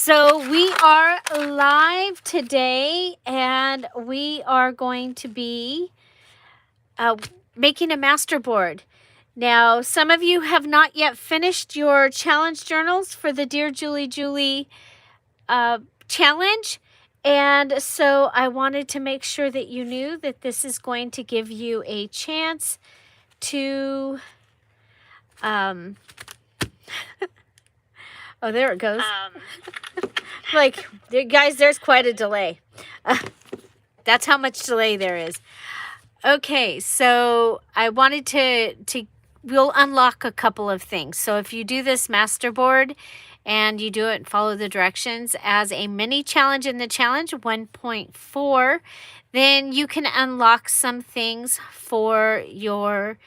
So we are live today, and we are going to be making a masterboard. Now, some of you have not yet finished your challenge journals for the Dear Julie Julie challenge. And so I wanted to make sure that you knew that this is going to give you a chance to, oh, there it goes. Like, guys, there's quite a delay. That's how much delay there is. Okay, so I wanted to we'll unlock a couple of things. So if you do this masterboard and you do it and follow the directions as a mini challenge in the challenge 1.4, then you can unlock some things for your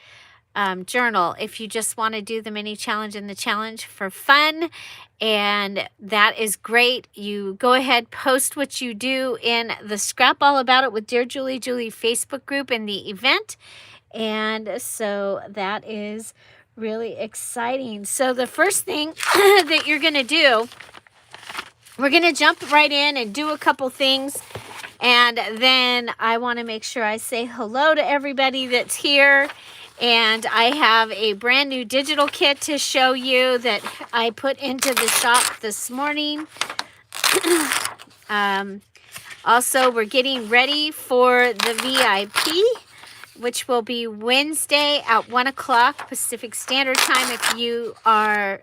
journal if you just want to do the mini challenge in the challenge for fun. And that is great. You go ahead, post what you do in the Scrap All About It with Dear Julie Julie Facebook group in the event. And so that is really exciting. So the first thing that you're going to do, we're going to jump right in and do a couple things. And then I want to make sure I say hello to everybody that's here. And I have a brand new digital kit to show you that I put into the shop this morning. Also, we're getting ready for the VIP, which will be Wednesday at 1 o'clock Pacific Standard Time. If you are,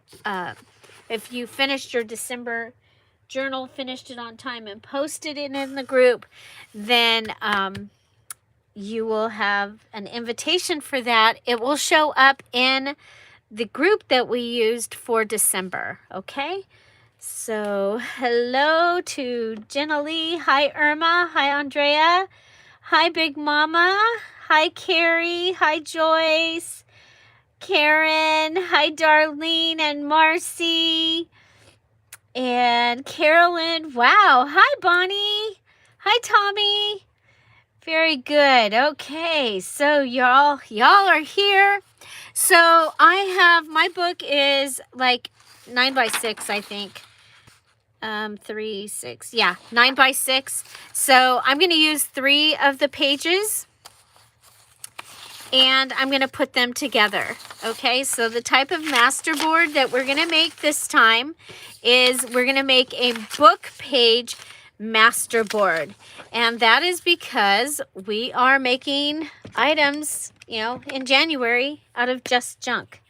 if you finished your December journal, finished it on time and posted it in the group, then you will have an invitation for that. It will show up in the group that we used for December, okay? So, hello to Jenna Lee. Hi, Irma. Hi, Andrea. Hi, Big Mama. Hi, Carrie. Hi, Joyce. Karen. Hi, Darlene and Marcy. And Carolyn. Wow. Hi, Bonnie. Hi, Tommy. Very good. Okay, so y'all are here. So I have, my book is like 9 by 6, I think. 3, 6, yeah, 9 by 6. So I'm going to use 3 of the pages and I'm going to put them together. Okay, so the type of masterboard that we're going to make this time is we're going to make a book page masterboard. And that is because we are making items, you know, in January out of just junk.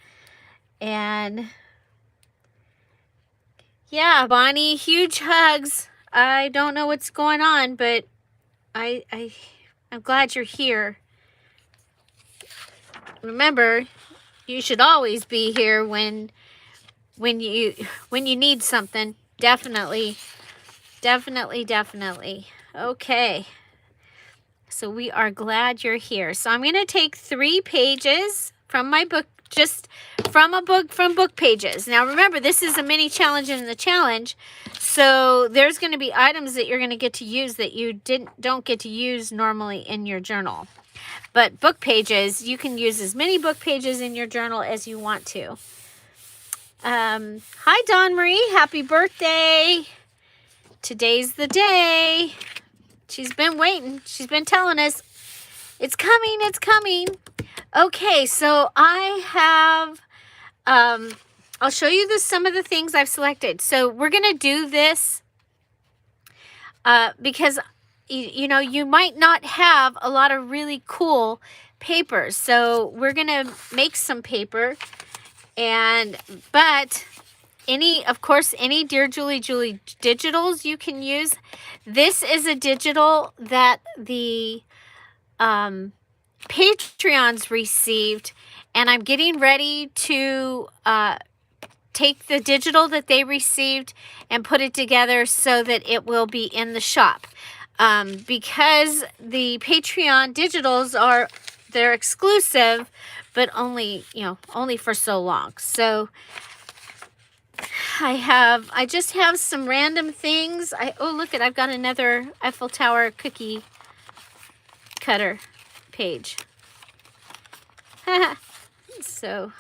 And yeah, Bonnie, huge hugs. I don't know what's going on, but I'm glad you're here. Remember, you should always be here when you need something. Definitely. Okay. So we are glad you're here. So I'm going to take 3 pages from my book, just from book pages. Now remember, this is a mini challenge in the challenge. So there's going to be items that you're going to get to use that you don't get to use normally in your journal. But book pages, you can use as many book pages in your journal as you want to. Hi, Dawn Marie. Happy birthday. Today's the day. She's been waiting. She's been telling us it's coming. It's coming. Okay, so I have, I'll show you some of the things I've selected. So we're going to do this because you know, you might not have a lot of really cool papers. So we're going to make some paper, but of course, any Dear Julie Julie digitals you can use. This is a digital that the Patreons received, and I'm getting ready to take the digital that they received and put it together so that it will be in the shop. Because the Patreon digitals they're exclusive, but only for so long. So I just have some random things. Oh, look I've got another Eiffel Tower cookie cutter page. So,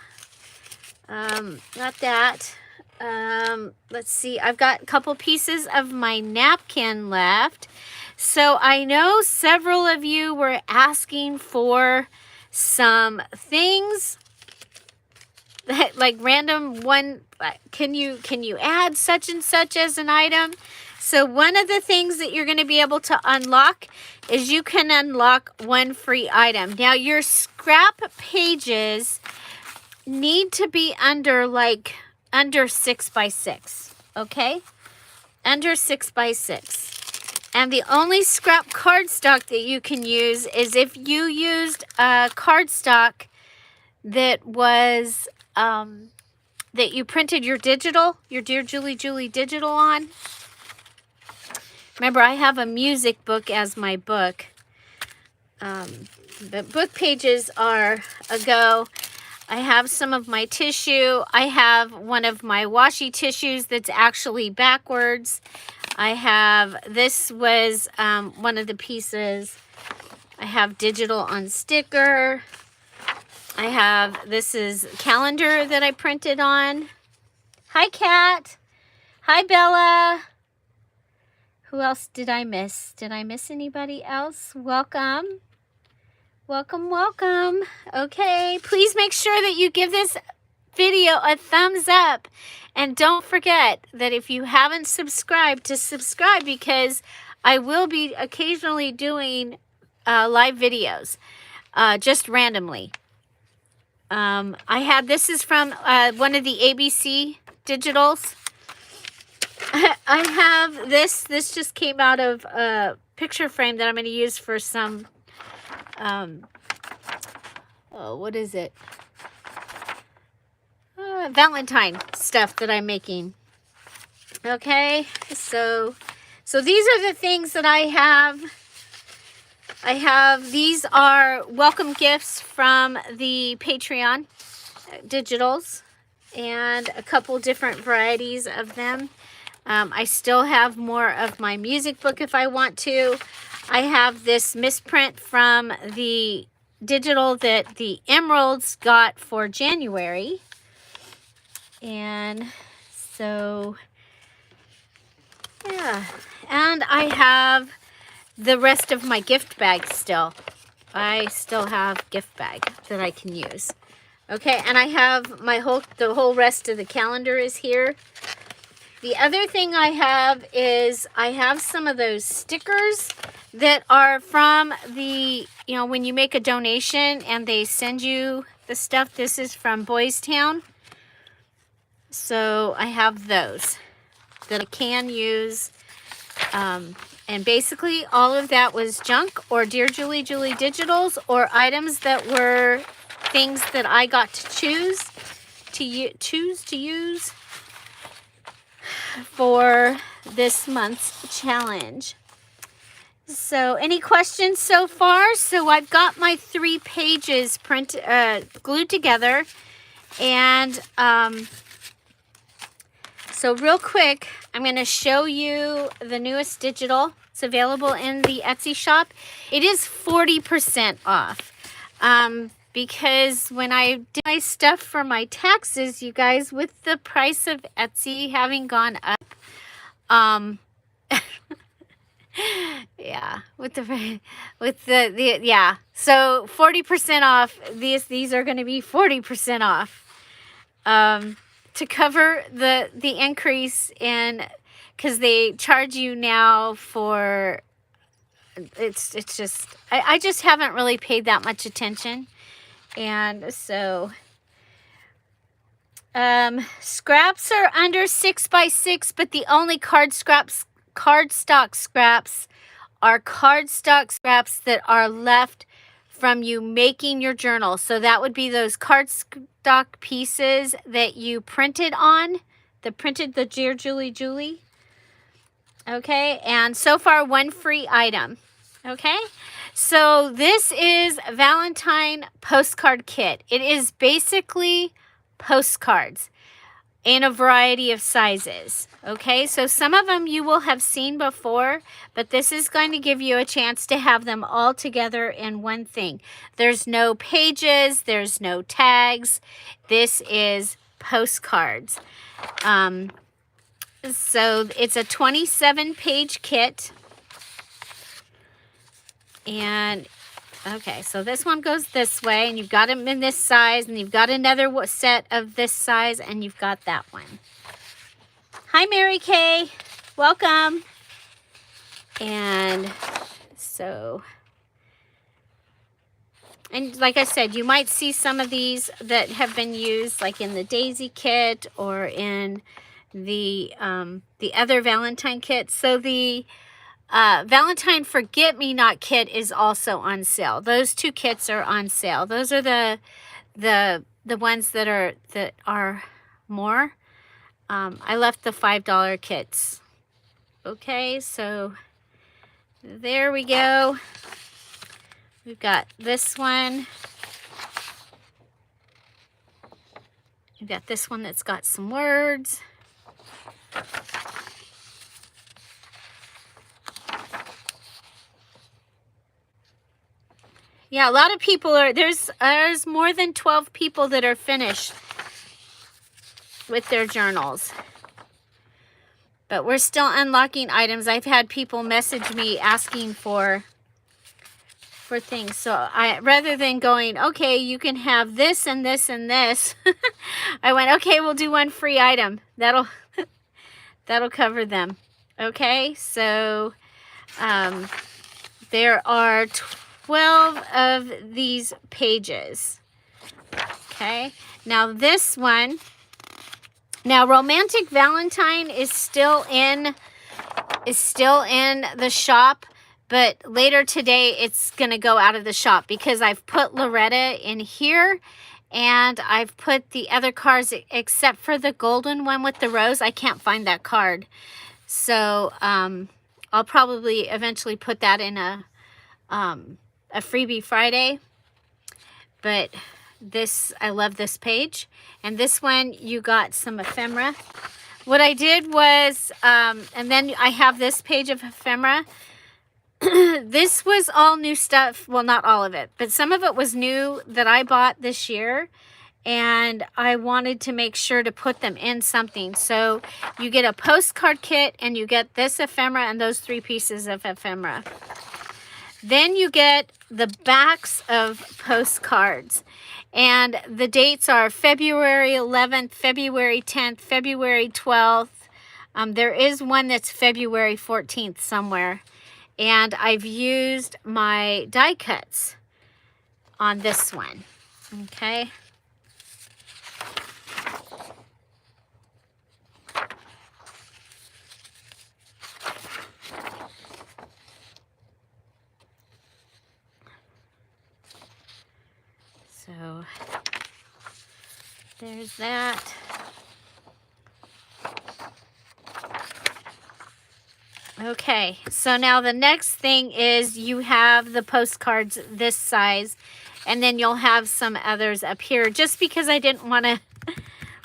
got that. Let's see, I've got a couple pieces of my napkin left. So I know several of you were asking for some things that, like, random one, can you add such and such as an item? So one of the things that you're going to be able to unlock is you can unlock one free item. Now your scrap pages need to be under 6 by 6, okay? Under 6 by 6. And the only scrap cardstock that you can use is if you used a cardstock that was, that you printed your digital, your Dear Julie Julie digital on. Remember, I have a music book as my book. The book pages are a go. I have some of my tissue. I have one of my washi tissues that's actually backwards. I have, this was one of the pieces. I have digital on sticker. I have, this is calendar that I printed on. Hi, Kat. Hi, Bella. Who else did I miss? Did I miss anybody else? Welcome. Welcome, welcome. Okay, please make sure that you give this video a thumbs up. And don't forget that if you haven't subscribed, to subscribe, because I will be occasionally doing live videos, just randomly. I had, this is from one of the ABC digitals. I have this just came out of a picture frame that I'm going to use for some, oh, what is it? Valentine stuff that I'm making. Okay, so these are the things that I have. These are welcome gifts from the Patreon digitals, and a couple different varieties of them. I still have more of my music book if I want to. I have this misprint from the digital that the Emeralds got for January. And so, yeah. And I have the rest of my gift bag still. I still have gift bag that I can use. Okay, and I have my the whole rest of the calendar is here. The other thing I have is I have some of those stickers that are from the, you know, when you make a donation and they send you the stuff. This is from Boys Town. So I have those that I can use. And basically all of that was junk or Dear Julie Julie digitals or items that were things that I got to choose to use for this month's challenge. So any questions so far? So I've got my 3 pages glued together, and so real quick, I'm going to show you the newest digital. It's available in the Etsy shop. It is 40% off. Because when I did my stuff for my taxes, you guys, with the price of Etsy having gone up, yeah, yeah. So 40% off. These are going to be 40% off. To cover the increase in, because they charge you now for, it's just, I just haven't really paid that much attention. And so scraps are under 6 by 6, but the only cardstock scraps are cardstock scraps that are left from you making your journal. So that would be those cardstock pieces that you printed on, the Dear Julie Julie. Okay, and so far 1 free item. Okay, so this is Valentine postcard kit. It is basically postcards in a variety of sizes. Okay, so some of them you will have seen before, but this is going to give you a chance to have them all together in one thing. There's no pages, there's no tags. This is postcards. So it's a 27-page kit. And okay, so this one goes this way, and you've got them in this size, and you've got another set of this size, and you've got that one. Hi, Mary Kay. Welcome. And so, and like I said, you might see some of these that have been used, like in the Daisy kit or in the other Valentine kit. So the Valentine Forget-Me-Not kit is also on sale. Those two kits are on sale. Those are the ones that are more. I left the $5 kits. Okay, so there we go. We've got this one. We've got this one that's got some words. Yeah, a lot of people are, there's more than 12 people that are finished with their journals. But we're still unlocking items. I've had people message me asking for things. So rather than going, okay, you can have this and this and this, I went, okay, we'll do one free item. That'll cover them. Okay, so there are 12 of these pages. Okay, now this one, now Romantic Valentine is still in the shop, but later today it's gonna go out of the shop because I've put Loretta in here, and I've put the other cards except for the golden one with the rose. I can't find that card, so I'll probably eventually put that in a freebie Friday. But this, I love this page. And this one, you got some ephemera. What I did was, and then I have this page of ephemera. This was all new stuff. Well, not all of it, but some of it was new that I bought this year. And I wanted to make sure to put them in something. So you get a postcard kit, and you get this ephemera and those 3 pieces of ephemera. Then you get the backs of postcards, and the dates are February 11th, February 10th, February 12th. There is one that's February 14th somewhere, and I've used my die cuts on this one. Okay. So there's that. Okay, so now the next thing is you have the postcards this size, and then you'll have some others up here just because I didn't want to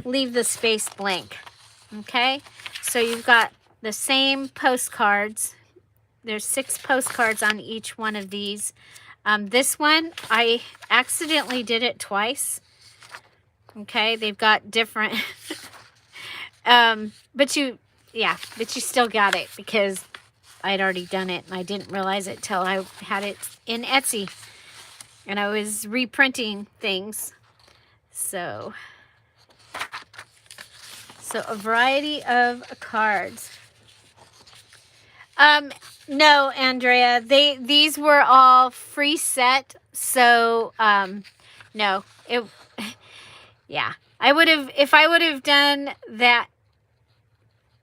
leave the space blank. Okay, so you've got the same postcards. There's 6 postcards on each one of these. This one, I accidentally did it twice. Okay, they've got different, but you still got it because I'd already done it, and I didn't realize it till I had it in Etsy, and I was reprinting things. So a variety of cards. No, Andrea, these were all free set. So, no, yeah, I would have, if I would have done that.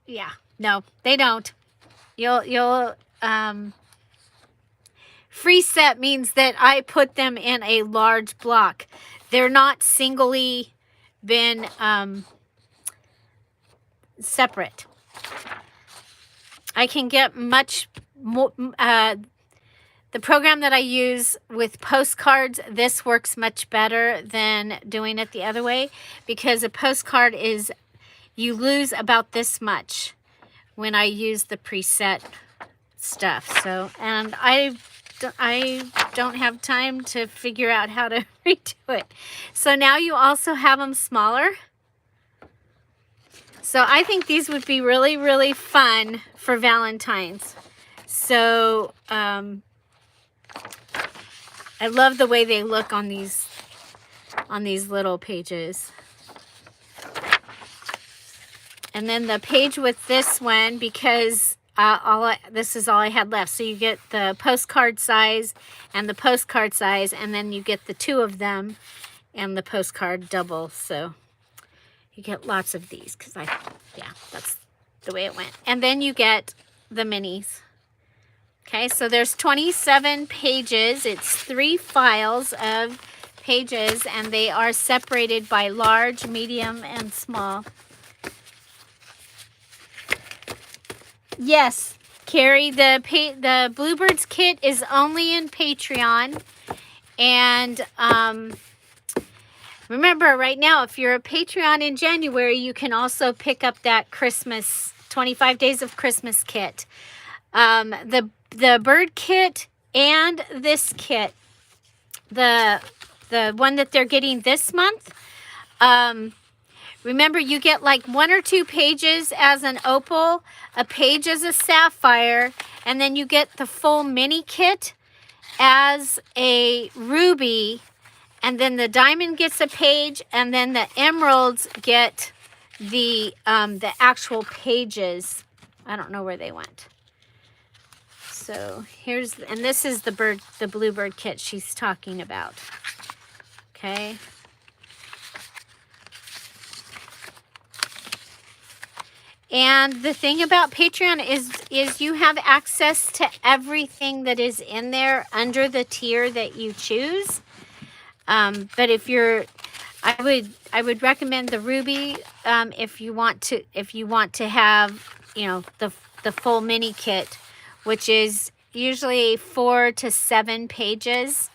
Yeah, no, they don't. You'll, free set means that I put them in a large block. They're not singly been, separate. I can get much more, the program that I use with postcards, this works much better than doing it the other way, because a postcard is, you lose about this much when I use the preset stuff. So, and I don't have time to figure out how to redo it. So now you also have them smaller. So I think these would be really, really fun for Valentine's. So I love the way they look on these little pages. And then the page with this one, because this is all I had left. So you get the postcard size and the postcard size, and then you get the 2 of them and the postcard double. So you get lots of these because yeah, that's the way it went. And then you get the minis. Okay, so there's 27 pages. It's 3 files of pages, and they are separated by large, medium, and small. Yes, Carrie, the Bluebirds kit is only in Patreon. And remember, right now, if you're a Patreon in January, you can also pick up that Christmas, 25 Days of Christmas kit. The bird kit and this kit, the one that they're getting this month, remember, you get like 1 or 2 pages as an opal, a page as a sapphire, and then you get the full mini kit as a ruby, and then the diamond gets a page, and then the emeralds get the actual pages. I don't know where they went. So here's, and this is the Bluebird kit she's talking about. Okay. And the thing about Patreon is you have access to everything that is in there under the tier that you choose. But if you're, I would recommend the Ruby if you want to have, you know, the full mini kit, which is usually 4 to 7 pages.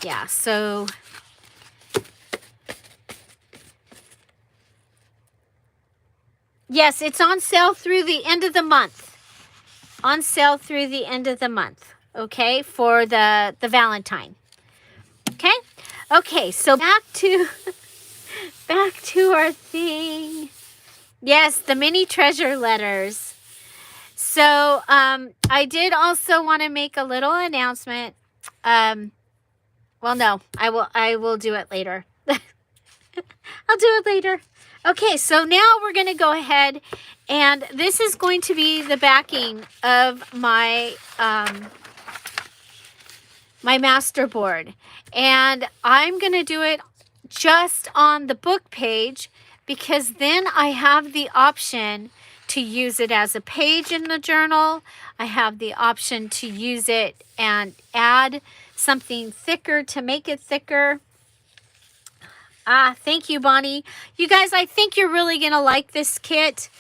Yeah, so yes, it's on sale through the end of the month. On sale through the end of the month, okay, for the Valentine. Okay? Okay, so back to our thing. Yes, the mini treasure letters. So, I did also want to make a little announcement. Well, no, I will do it later. I'll do it later. Okay, so now we're going to go ahead, and this is going to be the backing of my my Masterboard. And I'm going to do it just on the book page, because then I have the option to use it as a page in the journal. I have the option to use it and add something thicker to make it thicker. Thank you, Bonnie. You guys, I think you're really going to like this kit.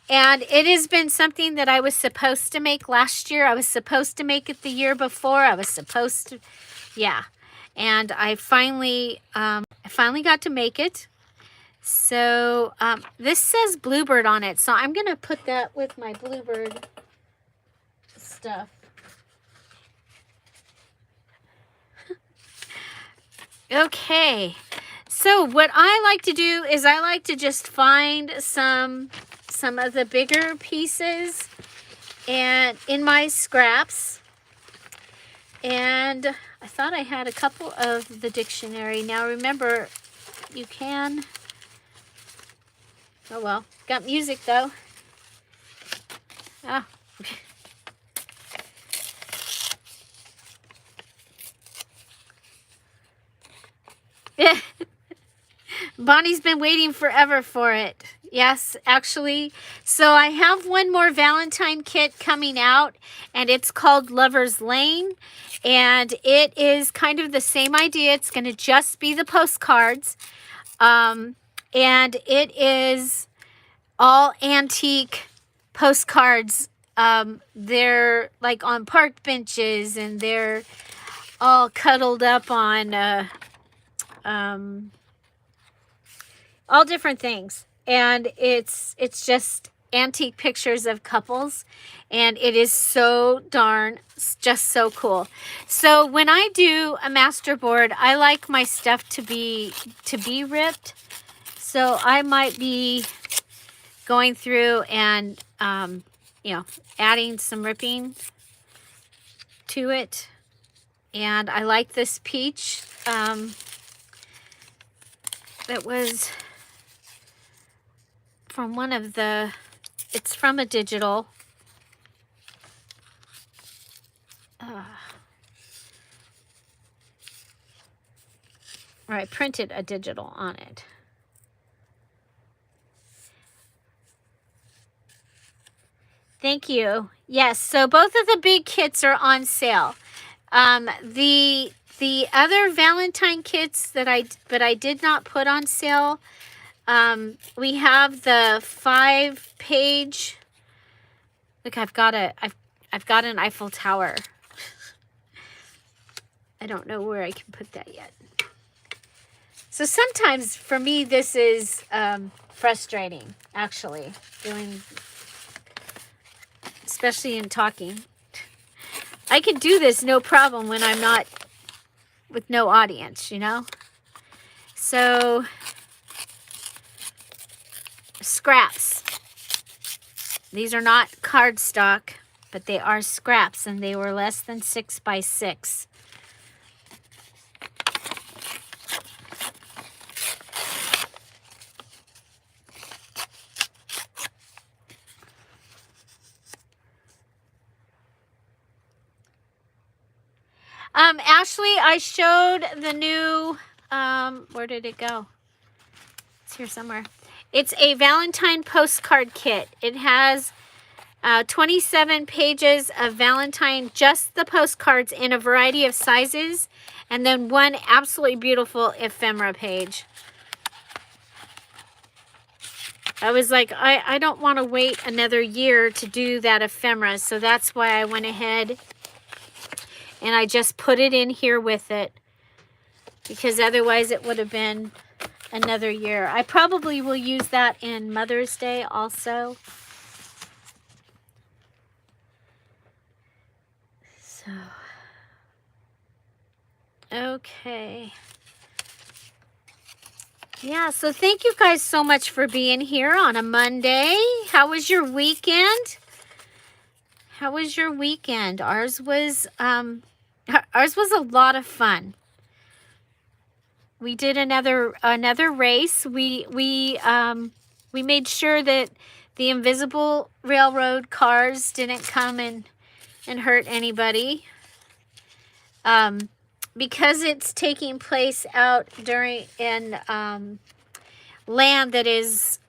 And it has been something that I was supposed to make last year. I was supposed to make it the year before. I was supposed to, yeah. And I finally got to make it. So this says Bluebird on it. So I'm going to put that with my Bluebird stuff. Okay. So what I like to do is I like to just find some of the bigger pieces and in my scraps. And I thought I had a couple of the dictionary. Now remember, you can, oh well, got music though. Ah. Bonnie's been waiting forever for it. Yes, actually. So I have one more Valentine kit coming out, and it's called Lover's Lane. And it is kind of the same idea. It's going to just be the postcards. And it is all antique postcards. They're like on park benches, and they're all cuddled up on all different things. And it's just antique pictures of couples, and it is so darn just so cool. So when I do a Masterboard, I like my stuff to be ripped. So I might be going through and, you know, adding some ripping to it. And I like this peach that was from one of the, it's from a digital. Or I printed a digital on it. Thank you. Yes, so both of the big kits are on sale. The other Valentine kits that I did not put on sale. We have the 5-page. Look, I've got an Eiffel Tower. I don't know where I can put that yet. So sometimes for me this is frustrating, actually, especially in talking. I can do this no problem when I'm not with no audience, you know? So, scraps. These are not cardstock, but they are scraps, and they were less than 6 by 6. Ashley, I showed the new, where did it go? It's here somewhere. It's a Valentine postcard kit. It has 27 pages of Valentine, just the postcards in a variety of sizes, and then one absolutely beautiful ephemera page. I was like, I don't want to wait another year to do that ephemera, so that's why I went ahead and I just put it in here with it, because otherwise it would have been another year. I probably will use that in Mother's Day also. So, okay. Yeah, so thank you guys so much for being here on a Monday. How was your weekend? How was your weekend? Ours was a lot of fun. We did another race. We made sure that the invisible railroad cars didn't come and hurt anybody. Because it's taking place out in land that is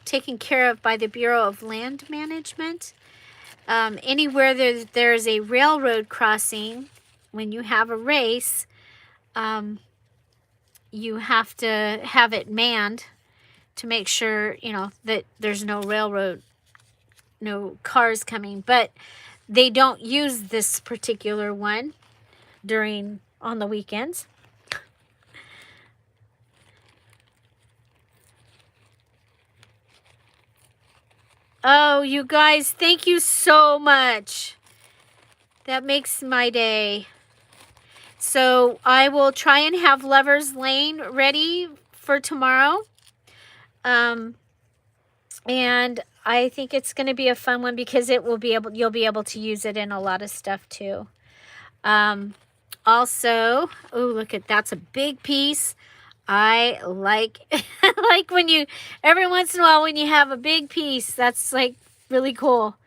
taken care of by the Bureau of Land Management. Anywhere there's a railroad crossing, when you have a race, you have to have it manned to make sure, you know, that there's no cars coming. But they don't use this particular one on the weekends. Oh, you guys, thank you so much. That makes my day. So I will try and have Lover's Lane ready for tomorrow. And I think it's going to be a fun one because you'll be able to use it in a lot of stuff too. Also, oh, that's a big piece. I like like when every once in a while when you have a big piece, that's like really cool.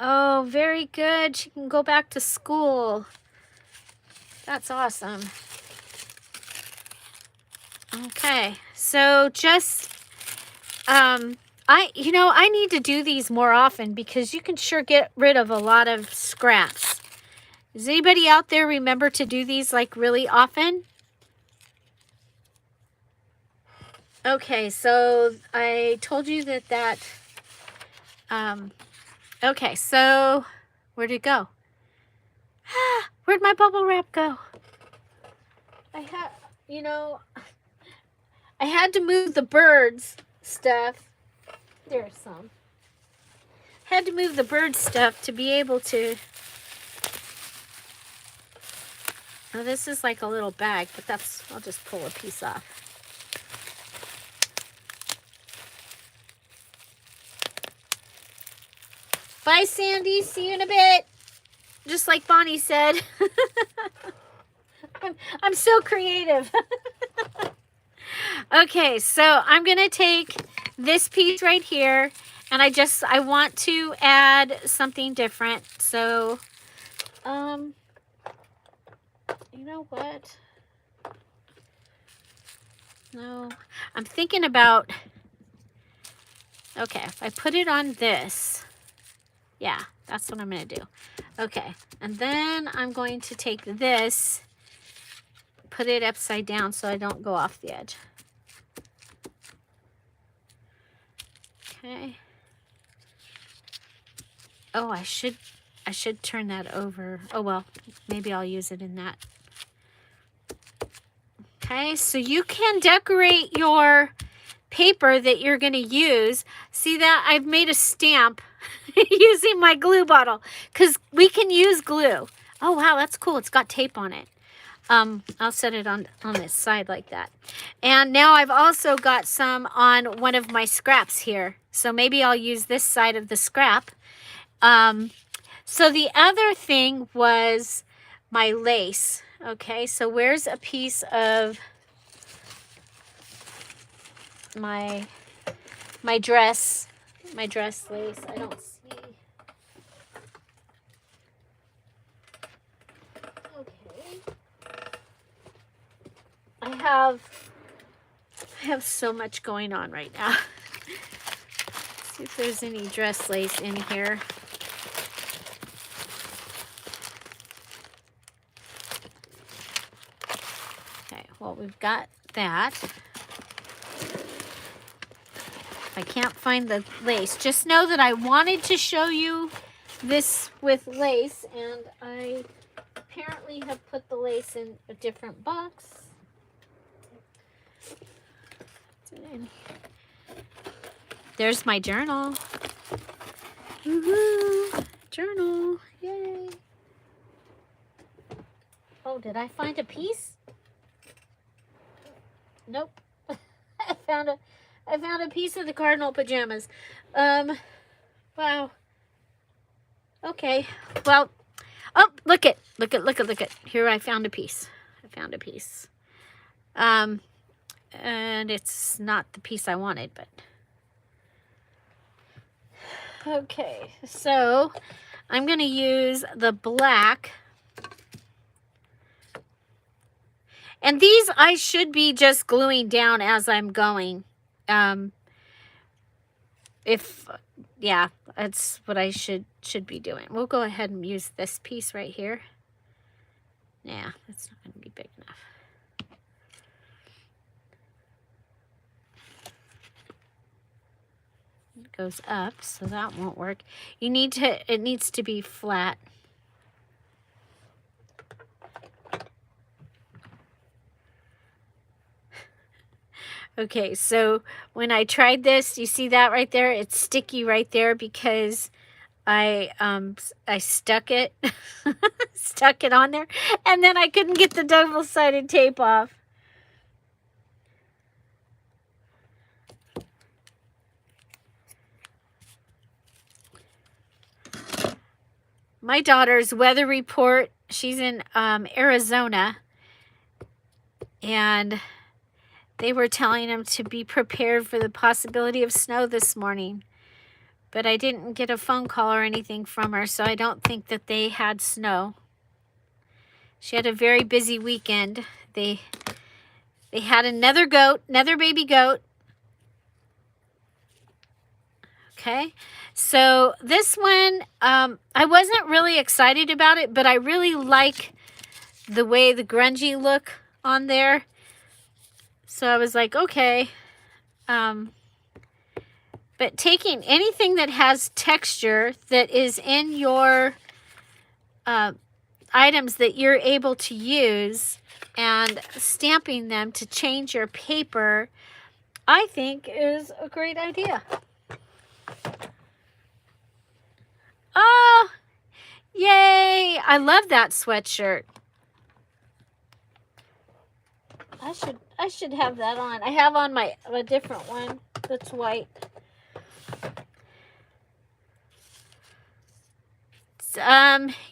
Oh, very good. She can go back to school. That's awesome. Okay, so just I need to do these more often because you can sure get rid of a lot of scraps. Does anybody out there remember to do these like really often? Okay, so I told you that okay, so where'd it go? Where'd my bubble wrap go? I had to move the birds stuff. There's some. had to move the bird stuff to be able to. Now this is like a little bag, but that's, I'll just pull a piece off. Bye, Sandy. See you in a bit. Just like Bonnie said. I'm so creative. Okay, so I'm going to take this piece right here, and I want to add something different. So, you know what? No, I'm thinking about, okay, if I put it on this, yeah, that's what I'm going to do. Okay, and then I'm going to take this, put it upside down so I don't go off the edge. Okay. Oh, I should turn that over. Oh, well, maybe I'll use it in that. Okay, so you can decorate your paper that you're going to use. See that? I've made a stamp using my glue bottle because we can use glue. Oh, wow, that's cool. It's got tape on it. I'll set it on this side like that. And now I've also got some on one of my scraps here. So maybe I'll use this side of the scrap. So the other thing was my lace. Okay, so where's a piece of my dress lace? I don't see. I have so much going on right now. Let's see if there's any dress lace in here. Okay, well, we've got that. If I can't find the lace, just know that I wanted to show you this with lace, and I apparently have put the lace in a different box. There's my journal. Woohoo! Journal. Yay. Oh, did I find a piece? Nope. I found a piece of the cardinal pajamas. Wow. Okay. Well, oh, look it. Here I found a piece. And it's not the piece I wanted, but okay, so I'm going to use the black, and these I should be just gluing down as I'm going. Yeah, that's what I should be doing. We'll go ahead and use this piece right here. Yeah, that's not going to be big enough. Goes up, so that won't work. It needs to be flat. Okay, so when I tried this, you see that right there? It's sticky right there because I stuck it stuck it on there, and then I couldn't get the double-sided tape off. My daughter's weather report, she's in Arizona, and they were telling them to be prepared for the possibility of snow this morning. But I didn't get a phone call or anything from her, so I don't think that they had snow. She had a very busy weekend. They had another baby goat. Okay, so this one, I wasn't really excited about it, but I really like the way the grungy look on there. So I was like, okay. But taking anything that has texture that is in your items that you're able to use and stamping them to change your paper, I think is a great idea. Oh, yay. I love that sweatshirt. I should have that on. I have on a different one that's white.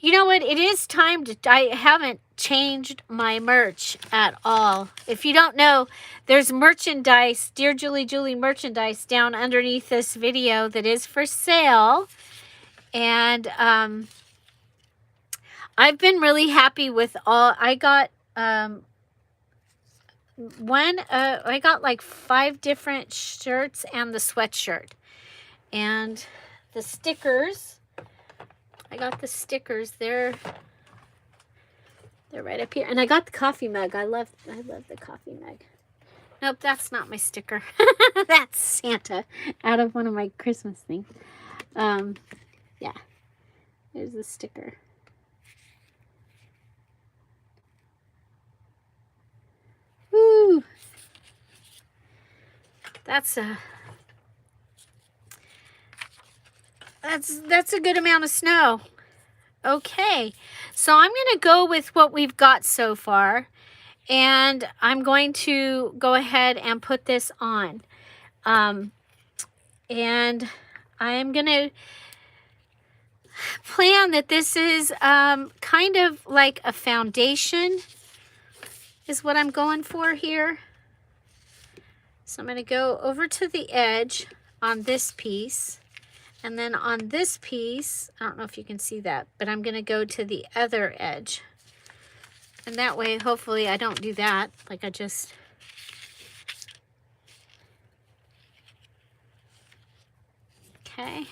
You know what? It is time to, I haven't changed my merch at all. If you don't know, there's merchandise, Dear Julie Julie merchandise down underneath this video that is for sale. And I've been really happy with all, I got I got like 5 different shirts and the sweatshirt. And the stickers, I got the stickers. They're right up here. And I got the coffee mug. I love the coffee mug. Nope, that's not my sticker. That's Santa out of one of my Christmas things. Yeah. There's the sticker. Woo! That's a good amount of snow. Okay, so I'm going to go with what we've got so far, and I'm going to go ahead and put this on. And I'm going to plan that this is kind of like a foundation is what I'm going for here. So I'm going to go over to the edge on this piece. And then on this piece, I don't know if you can see that, but I'm going to go to the other edge. And that way, hopefully, I don't do that. Like I just... Okay.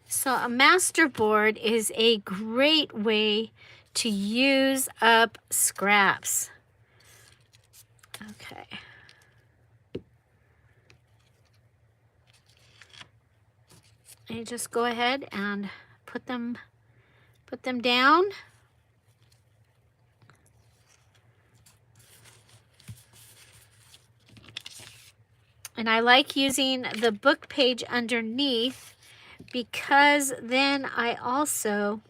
So a Masterboard is a great way to use up scraps. Okay. And you just go ahead and put them down. And I like using the book page underneath because then I also,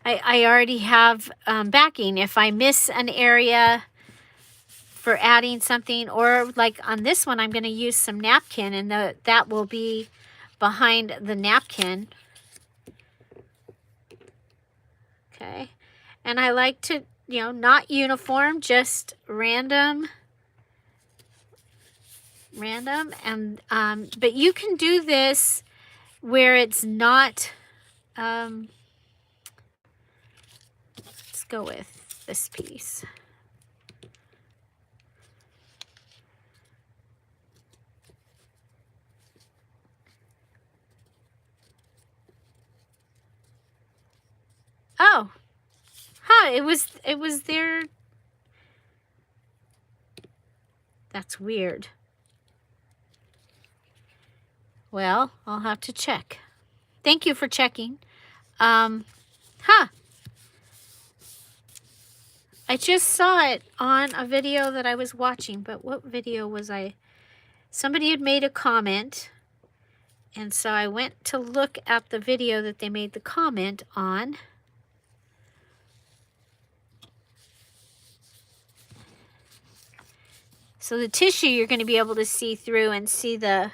I already have backing. If I miss an area for adding something, or like on this one, I'm going to use some napkin, and that will be behind the napkin. Okay. And I like to, you know, not uniform, just random. And but you can do this where it's not, let's go with this piece. Oh, huh, it was there. That's weird. Well, I'll have to check. Thank you for checking. I just saw it on a video that I was watching, but what video was I? Somebody had made a comment, and so I went to look at the video that they made the comment on. So the tissue you're going to be able to see through and see the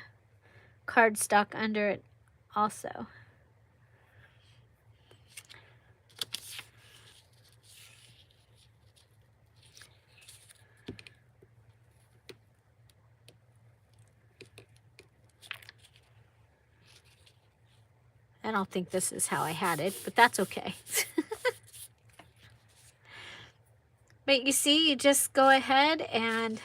cardstock under it also. I don't think this is how I had it, but that's okay. But you see, you just go ahead and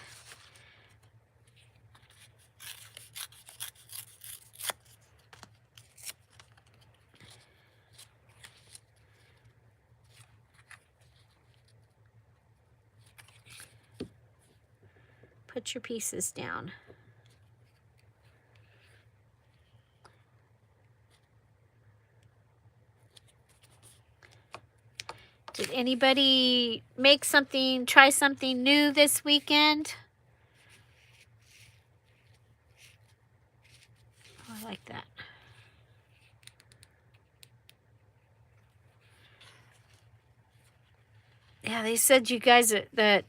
put your pieces down. Did anybody make something, try something new this weekend? Oh, I like that. Yeah, they said you guys that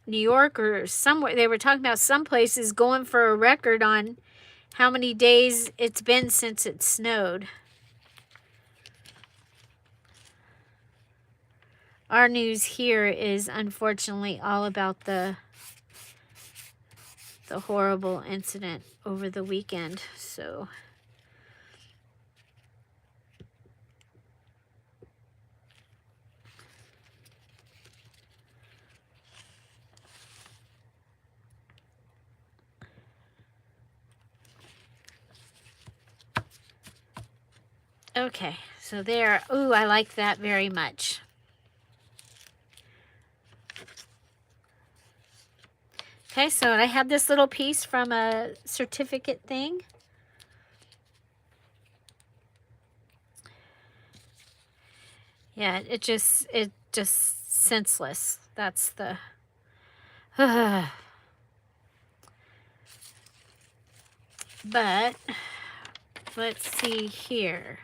New York or somewhere, they were talking about some places going for a record on how many days it's been since it snowed. Our news here is unfortunately all about the horrible incident over the weekend. So okay, so there. Ooh, I like that very much. Okay, so I have this little piece from a certificate thing. Yeah, it just senseless. That's the but let's see here.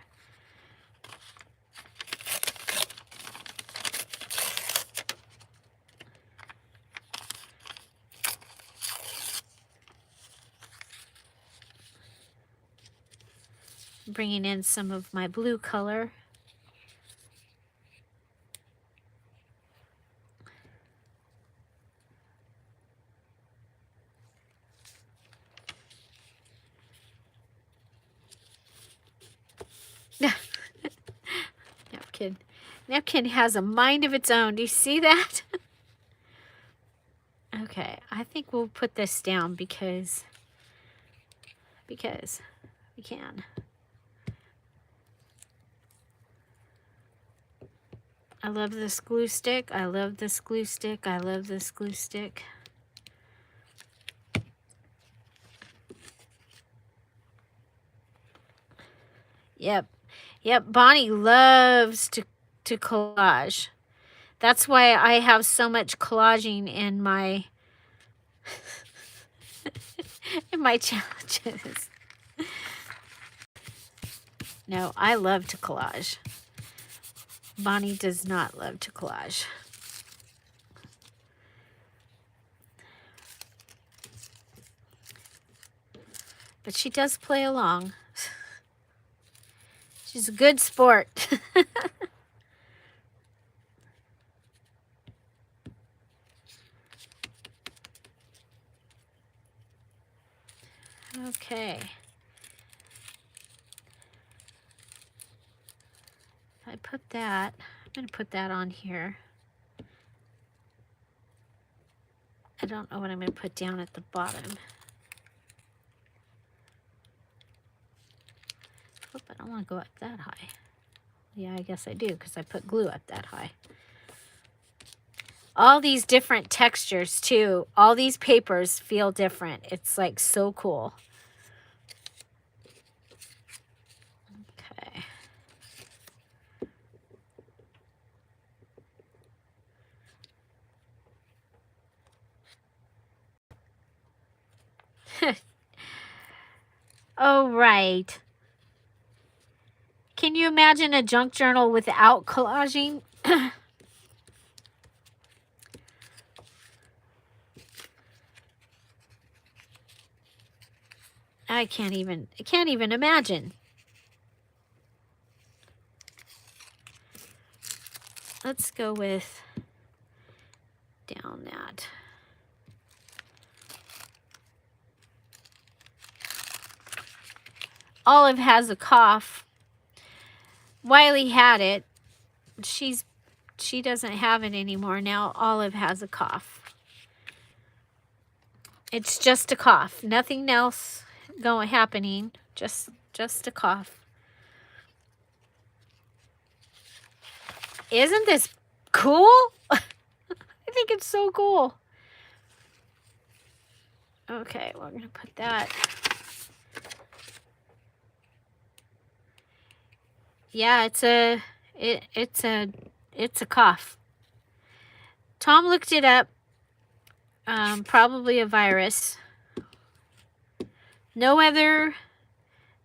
Bringing in some of my blue color. Napkin has a mind of its own. Do you see that? Okay, I think we'll put this down because we can. I love this glue stick. I love this glue stick. I love this glue stick. Yep. Bonnie loves to collage. That's why I have so much collaging in my in my challenges. No, I love to collage. Bonnie does not love to collage. But she does play along. She's a good sport. Okay. If I put that, I'm going to put that on here. I don't know what I'm going to put down at the bottom. Oh, but I don't want to go up that high. Yeah, I guess I do because I put glue up that high. All these different textures too. All these papers feel different. It's like so cool. Okay. Oh, right. Can you imagine a junk journal without collaging? I can't even imagine. Let's go with down that. Olive has a cough. Wiley had it. She doesn't have it anymore now. Olive has a cough. It's just a cough. Nothing else happening. Just a cough. Isn't this cool? I think it's so cool. Okay, we're gonna put that. Yeah, it's a cough. Tom looked it up. Probably a virus. No other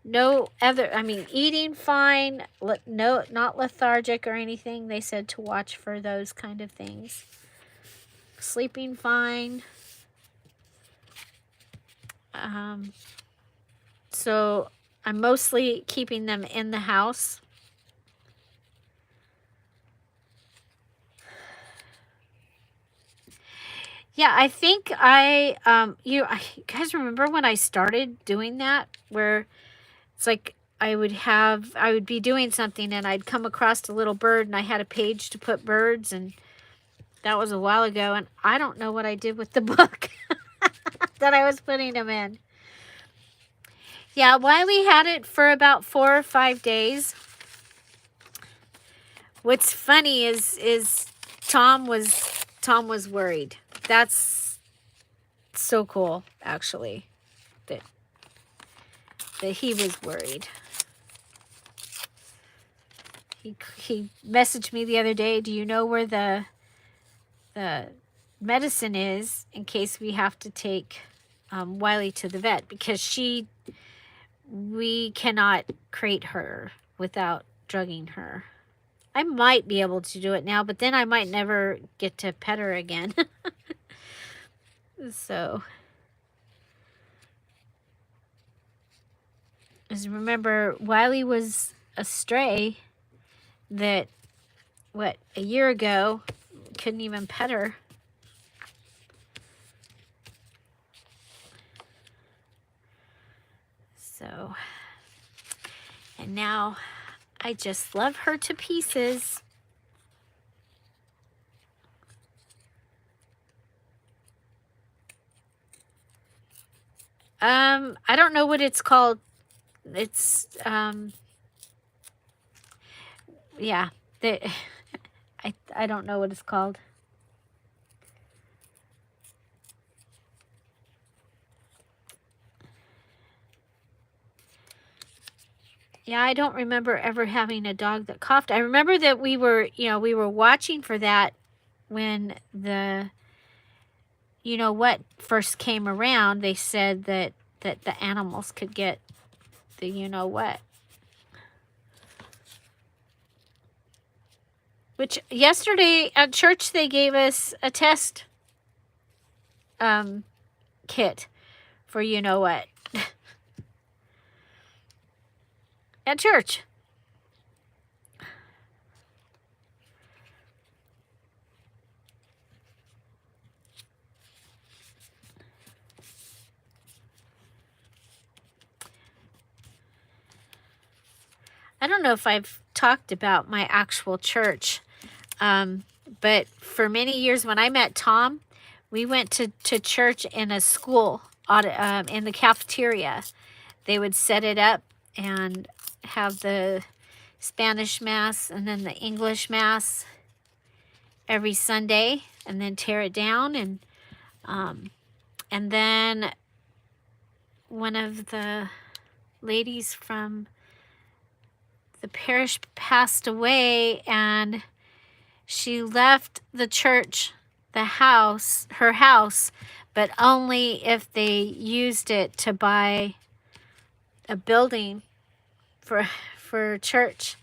No other, I mean, eating fine, no, not lethargic or anything. They said to watch for those kind of things. Sleeping fine. So I'm mostly keeping them in the house. Yeah, I think you guys remember when I started doing that, where it's like I would be doing something and I'd come across a little bird and I had a page to put birds, and that was a while ago, and I don't know what I did with the book that I was putting them in. Yeah, Wiley had it for about 4 or 5 days. What's funny is Tom was worried. That's so cool, actually, that he was worried. He messaged me the other day, do you know where the medicine is in case we have to take Wiley to the vet, because we cannot crate her without drugging her. I might be able to do it now, but then I might never get to pet her again. So, as remember, Wiley was a stray that, a year ago, couldn't even pet her. So, and now I just love her to pieces. I don't know what it's called. It's, yeah, I don't know what it's called. Yeah, I don't remember ever having a dog that coughed. I remember that we were watching for that when the, what first came around. They said that the animals could get the what. Which yesterday at church they gave us a test kit for what. At church. I don't know if I've talked about my actual church, but for many years when I met Tom, we went to church in a school, in the cafeteria. They would set it up and have the Spanish Mass and then the English Mass every Sunday, and then tear it down. And then one of the ladies from the parish passed away, and she left the church, her house, but only if they used it to buy a building for church.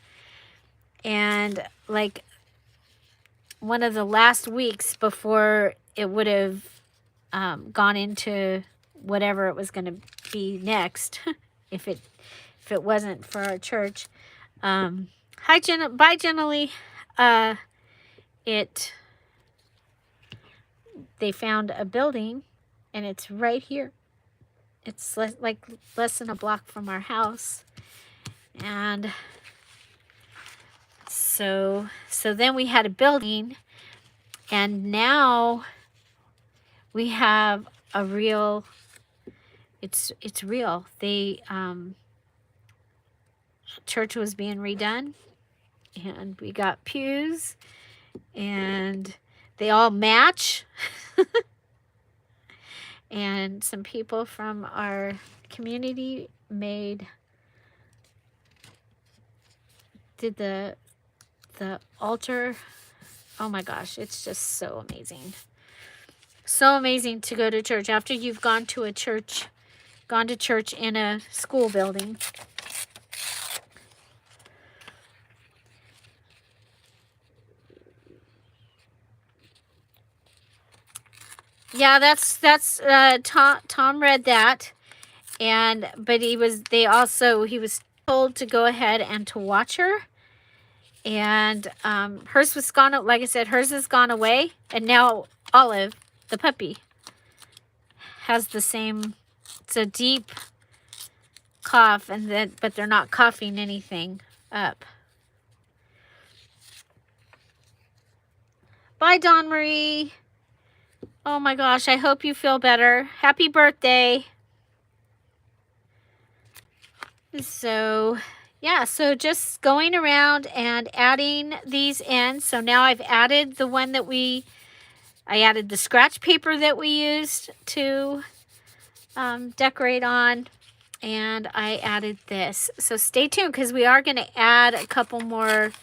And like one of the last weeks before it would have gone into whatever it was going to be next, if it wasn't for our church. Bye, Jenny. They found a building, and it's right here. It's less than a block from our house. And so then we had a building, and now we have a real, it's real. They, church was being redone, and we got pews, and they all match. And some people from our community did the altar. Oh my gosh, it's just so amazing. So amazing to go to church. After you've gone to a church gone to church in a school building. Yeah, Tom read that, but he was told to go ahead and to watch her, and hers was gone. Like I said, hers has gone away, and now Olive, the puppy, has the same. It's a deep cough, but they're not coughing anything up. Bye, Dawn Marie. Oh my gosh, I hope you feel better. Happy birthday. So, yeah, so just going around and adding these in. So now I've added the one that I added the scratch paper that we used to decorate on. And I added this. So stay tuned because we are going to add a couple more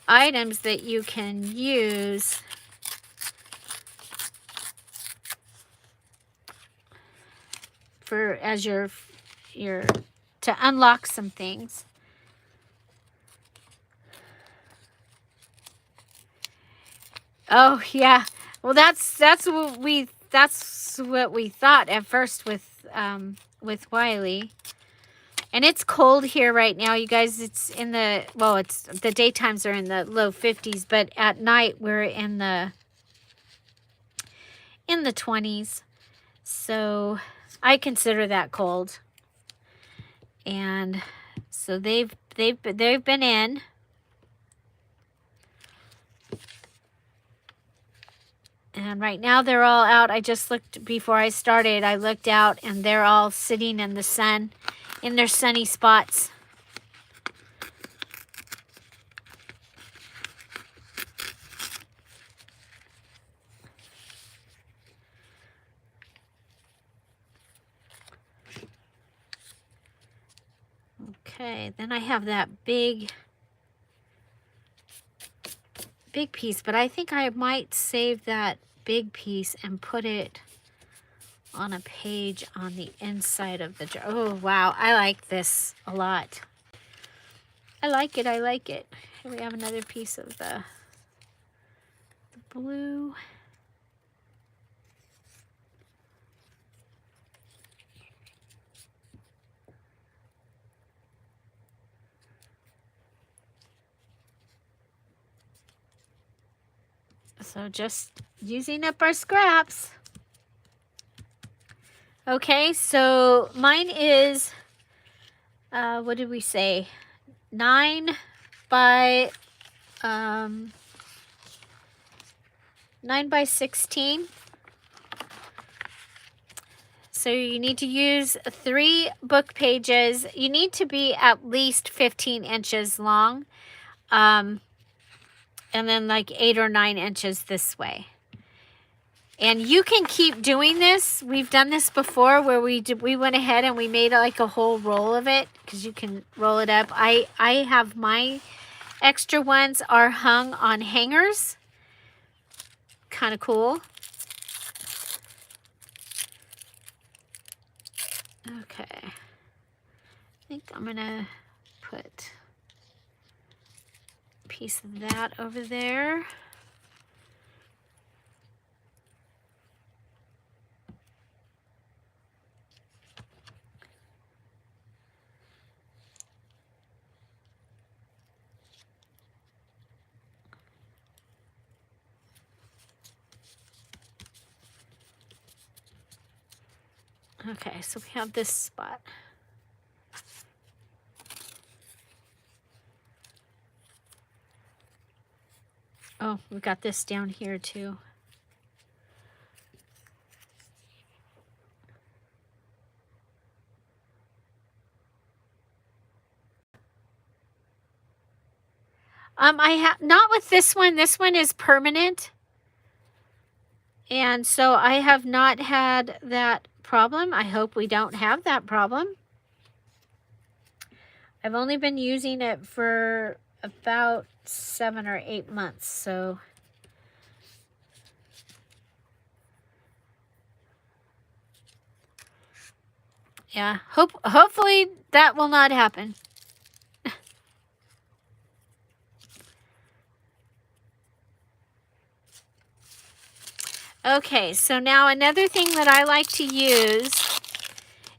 items that you can use. As your to unlock some things. Oh yeah, well that's what we thought at first with Wiley, and it's cold here right now, you guys. It's in the the daytimes are in the low 50s, but at night we're in the 20s. So I consider that cold. And so they've been in. And right now they're all out. I just looked before I started. I looked out and they're all sitting in the sun, in their sunny spots. Okay, then I have that big piece, but I think I might save that big piece and put it on a page on the inside of the jar. Oh, wow, I like this a lot. I like it, I like it. Here we have another piece of the blue. So just using up our scraps. Okay, so mine is, what did we say? 9 by 16. So you need to use 3 book pages. You need to be at least 15 inches long. And then like 8 or 9 inches this way. And you can keep doing this. We've done this before where we went ahead and we made like a whole roll of it because you can roll it up. I have my extra ones are hung on hangers. Kind of cool. Okay. I think I'm going to put a piece of that over there. Okay, so we have this spot. Oh, we've got this down here too. I have not with this one. This one is permanent. And so I have not had that problem. I hope we don't have that problem. I've only been using it for about 7 or 8 months, so Yeah, hopefully that will not happen. Okay, so now another thing that I like to use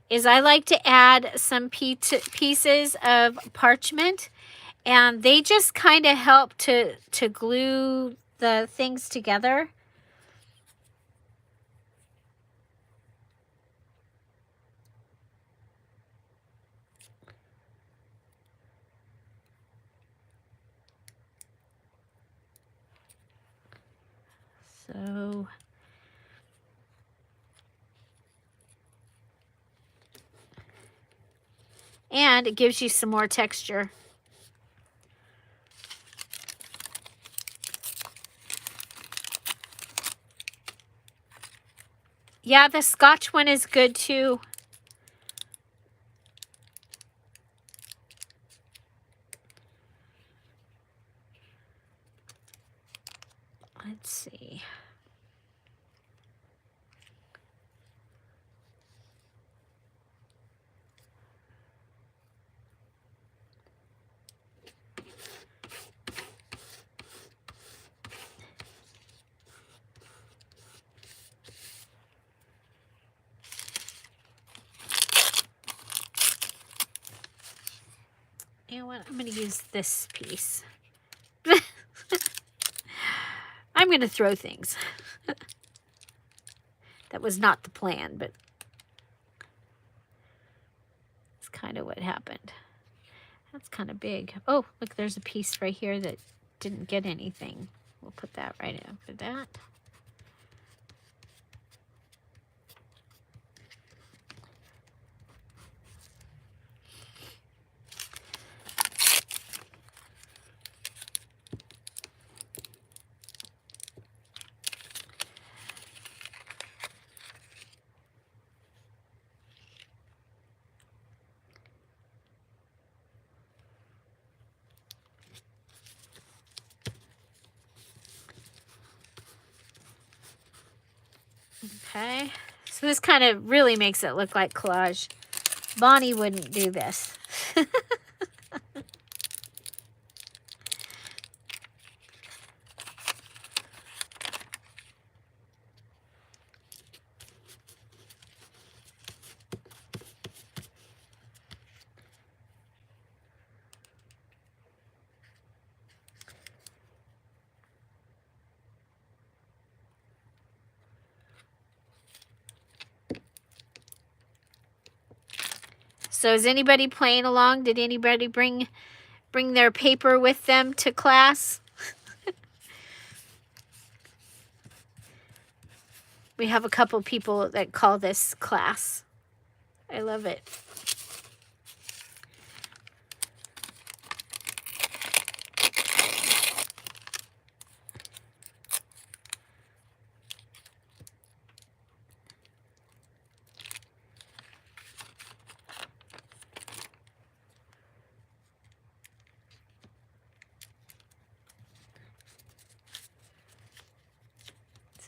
is I like to add some pieces of parchment, and they just kind of help to glue the things together. So and it gives you some more texture. Yeah, the Scotch one is good too. Let's see. You know what? I'm going to use this piece. I'm going to throw things. That was not the plan, but it's kind of what happened. That's kind of big. Oh, look, there's a piece right here that didn't get anything. We'll put that right over that. Okay, so this kind of really makes it look like collage. Bonnie wouldn't do this. So is anybody playing along? Did anybody bring their paper with them to class? We have a couple people that call this class. I love it.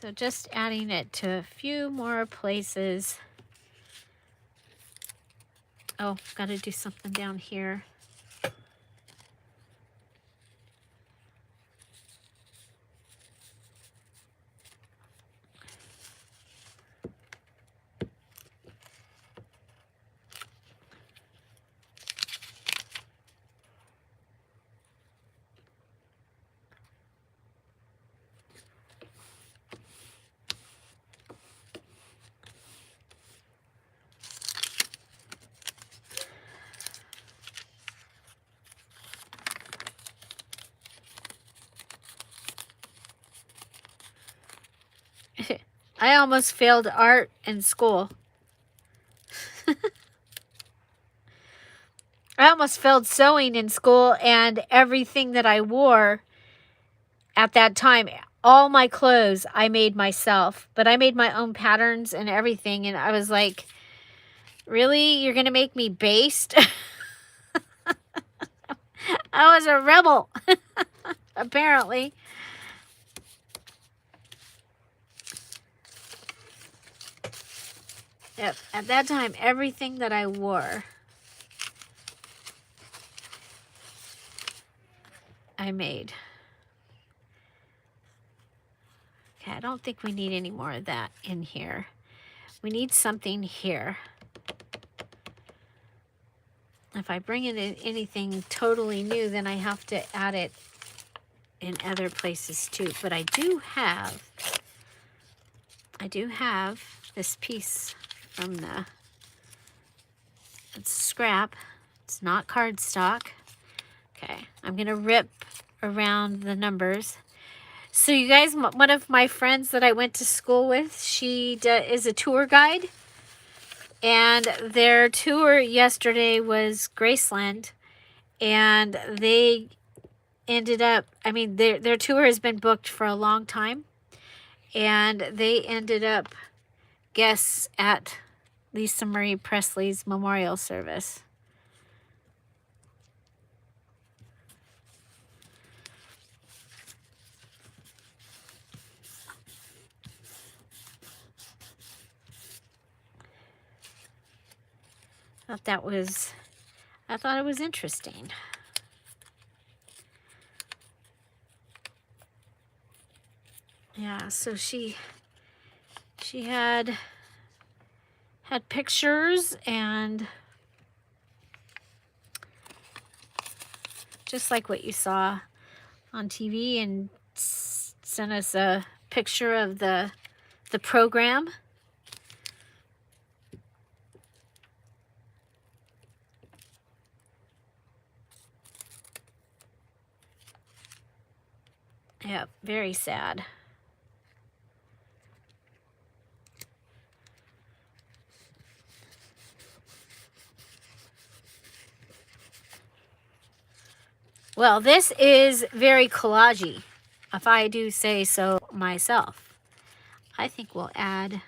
So just adding it to a few more places. Oh, got to do something down here. I almost failed art in school. I almost failed sewing in school, and everything that I wore at that time, all my clothes I made myself, but I made my own patterns and everything, and I was like, really? You're going to make me baste? I was a rebel, apparently. At that time, everything that I wore, I made. Okay, I don't think we need any more of that in here. We need something here. If I bring in anything totally new, then I have to add it in other places too. But I do have this piece from it's scrap. It's not cardstock. Okay, I'm gonna rip around the numbers. So you guys, one of my friends that I went to school with, she is a tour guide. And their tour yesterday was Graceland. And they ended up, I mean, their tour has been booked for a long time. And they ended up guests at Lisa Marie Presley's memorial service. I thought it was interesting. Yeah, so she had pictures and just like what you saw on TV, and sent us a picture of the program. Yeah, very sad. Well, this is very collagey, if I do say so myself. I think we'll add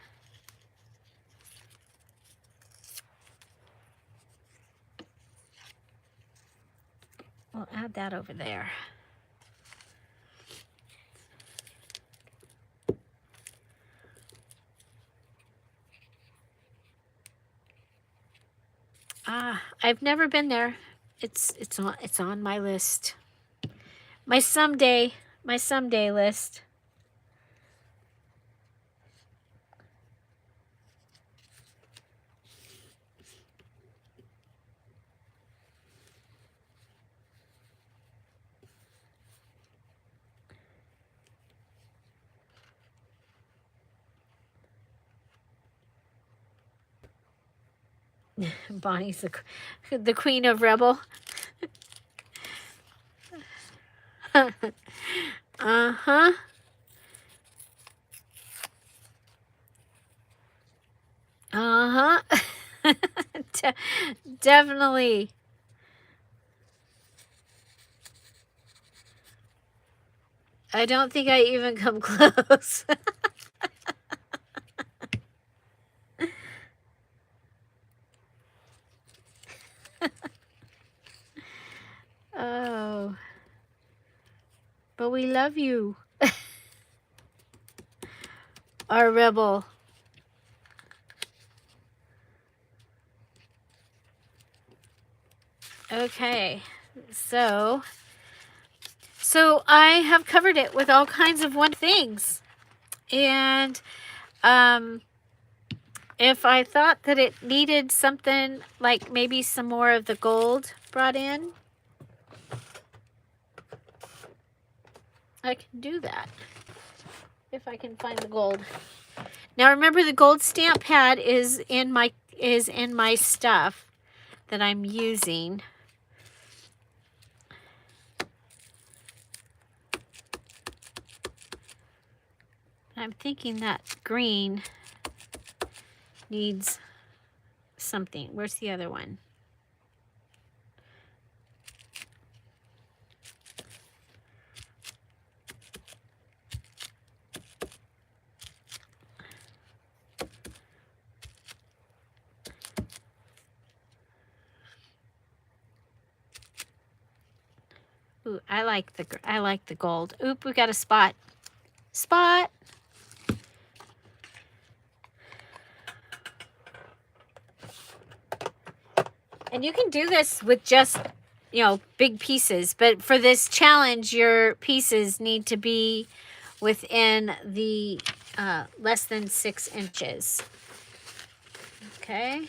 that over there. I've never been there. It's on my list. My someday list. Bonnie's the queen of rebel. Uh-huh. Uh-huh. Definitely. I don't think I even come close. Oh. But we love you. Our rebel. Okay. So I have covered it with all kinds of wonderful things. And if I thought that it needed something like maybe some more of the gold brought in, I can do that if I can find the gold. Now remember, the gold stamp pad is in my stuff that I'm using. I'm thinking that green needs something. Where's the other one? Ooh, I like the gold. Oop, we got a spot. Spot. And you can do this with just, you know, big pieces. But for this challenge, your pieces need to be within the less than 6 inches. Okay.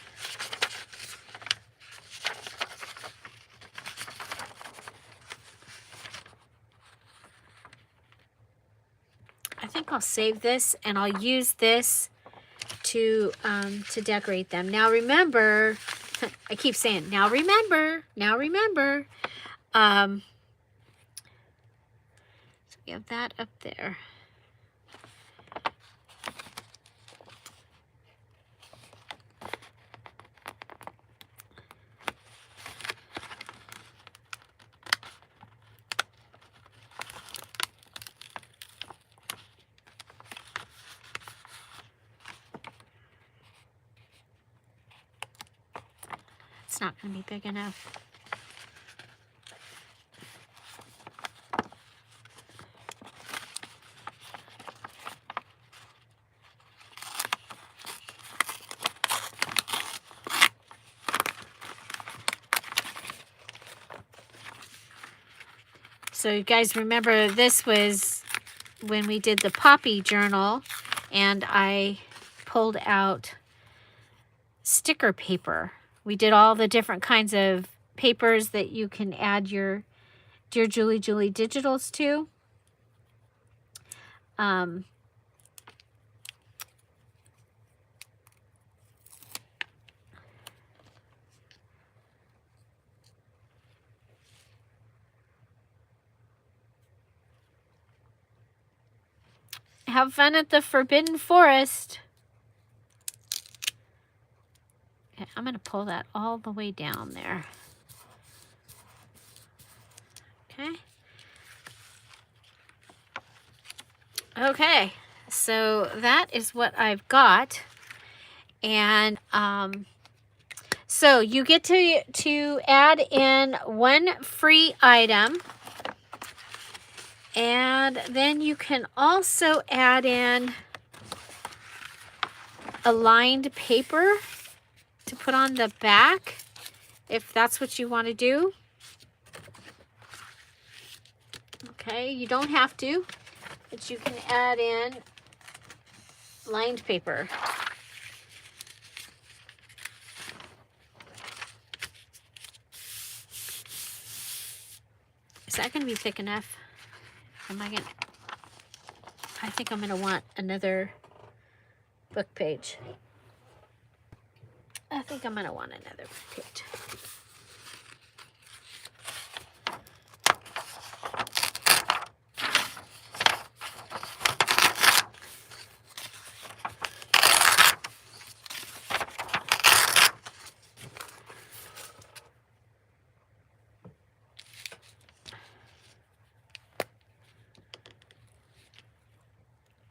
I think I'll save this and I'll use this to decorate them. Now remember, I keep saying, now remember. So we have that up there. It's not going to be big enough. So you guys remember this was when we did the Poppy journal and I pulled out sticker paper. We did all the different kinds of papers that you can add your Dear Julie Julie digitals to. Have fun at the Forbidden Forest. Okay, I'm going to pull that all the way down there. Okay. Okay, so that is what I've got. And so you get to add in one free item. And then you can also add in a lined paper to put on the back, if that's what you want to do. Okay, you don't have to, but you can add in lined paper. Is that going to be thick enough? I think I'm going to want another book page. I think I'm going to want another book page.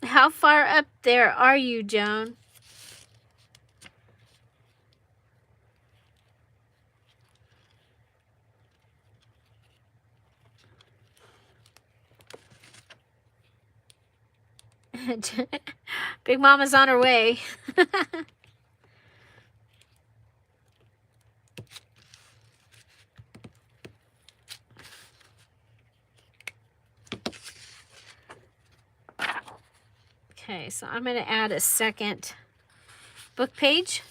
How far up there are you, Joan? Big Mama's on her way. Okay, so I'm going to add a second book page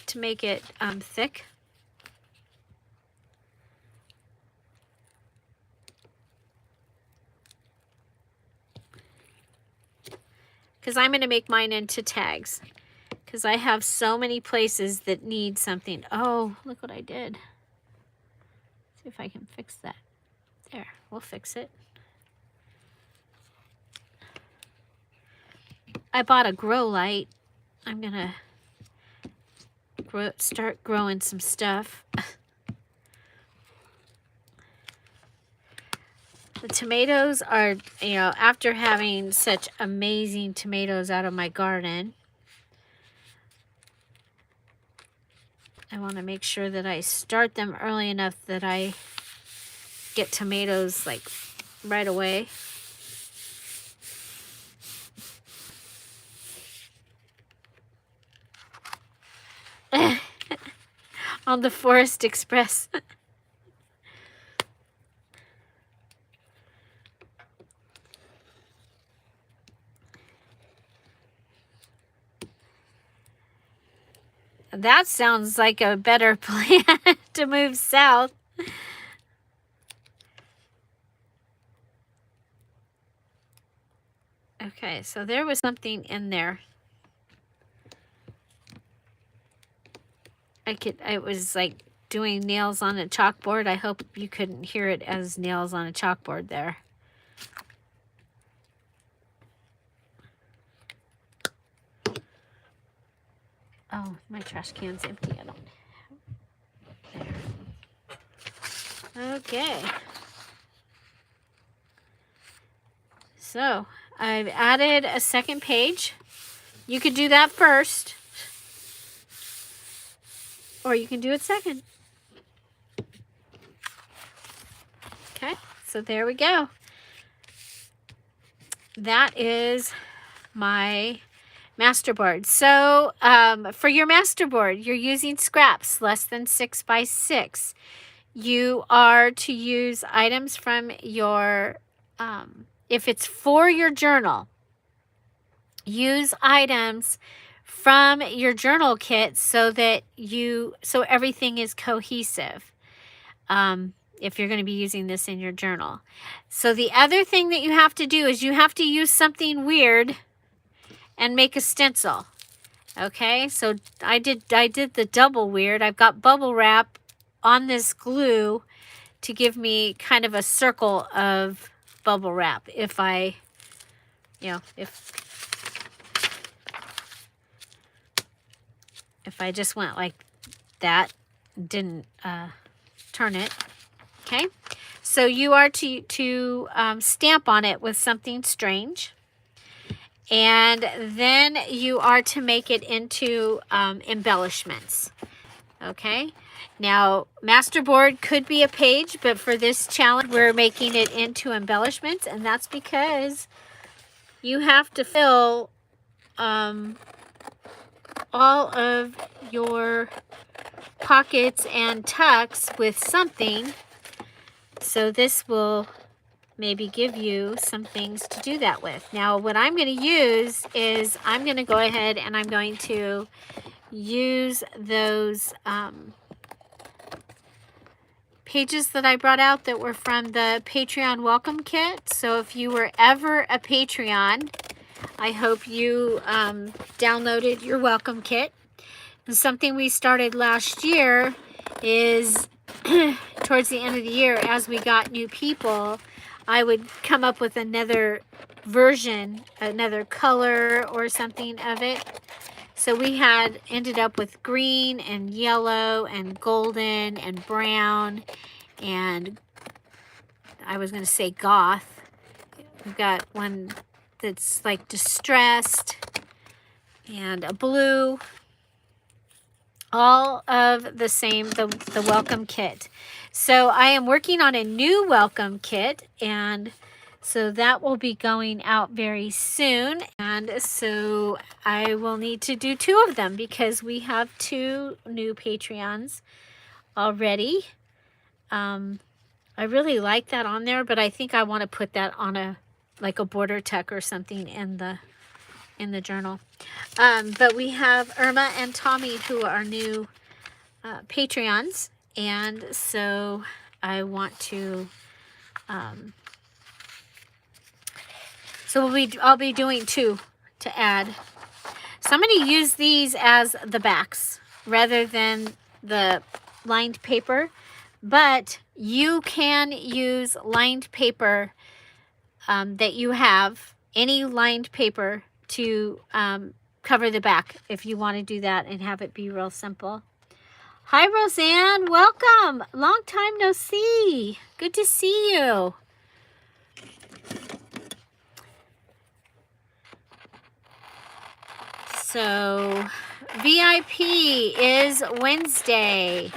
to make it thick. Because I'm going to make mine into tags. Because I have so many places that need something. Oh, look what I did. See if I can fix that. There, we'll fix it. I bought a grow light. I'm going to start growing some stuff. The tomatoes are, you know, after having such amazing tomatoes out of my garden, I want to make sure that I start them early enough that I get tomatoes like right away. on the Forest Express. That sounds like a better plan to move south. Okay, so there was something in there. I was like doing nails on a chalkboard. I hope you couldn't hear it as nails on a chalkboard there. Oh, my trash can's empty. I don't. There. Okay. So I've added a second page. You could do that first, or you can do it second. Okay, so there we go. That is my Masterboard. So for your Masterboard, you're using scraps less than 6 by 6. You are to use items from your, if it's for your journal, use items from your journal kit so that so everything is cohesive. If you're going to be using this in your journal. So the other thing that you have to do is you have to use something weird and make a stencil. Okay, so I did the double weird. I've got bubble wrap on this glue to give me kind of a circle of bubble wrap. If I, if I just went like that, didn't turn it. Okay, so you are to stamp on it with something strange. And then you are to make it into embellishments. Okay, now Masterboard could be a page, but for this challenge, we're making it into embellishments. And that's because you have to fill all of your pockets and tucks with something. So this will maybe give you some things to do that with. Now, what I'm going to use is I'm going to go ahead and I'm going to use those pages that I brought out that were from the Patreon welcome kit. So if you were ever a Patreon, I hope you downloaded your welcome kit. And something we started last year is towards the end of the year, as we got new people, I would come up with another version, another color or something of it. So we had ended up with green and yellow and golden and brown and I was going to say goth. We've got one that's like distressed and a blue. All of the same, the welcome kit. So I am working on a new welcome kit, and so that will be going out very soon. And so I will need to do 2 of them because we have 2 new Patreons already. I really like that on there, but I think I want to put that on like a border tuck or something in the journal. But we have Irma and Tommy who are new Patreons, and so I want to I'll be doing 2 to add. So I'm going to use these as the backs rather than the lined paper, but you can use lined paper that you have, any lined paper, to cover the back if you want to do that and have it be real simple. Hi, Roseanne. Welcome. Long time no see. Good to see you. So VIP is Wednesday,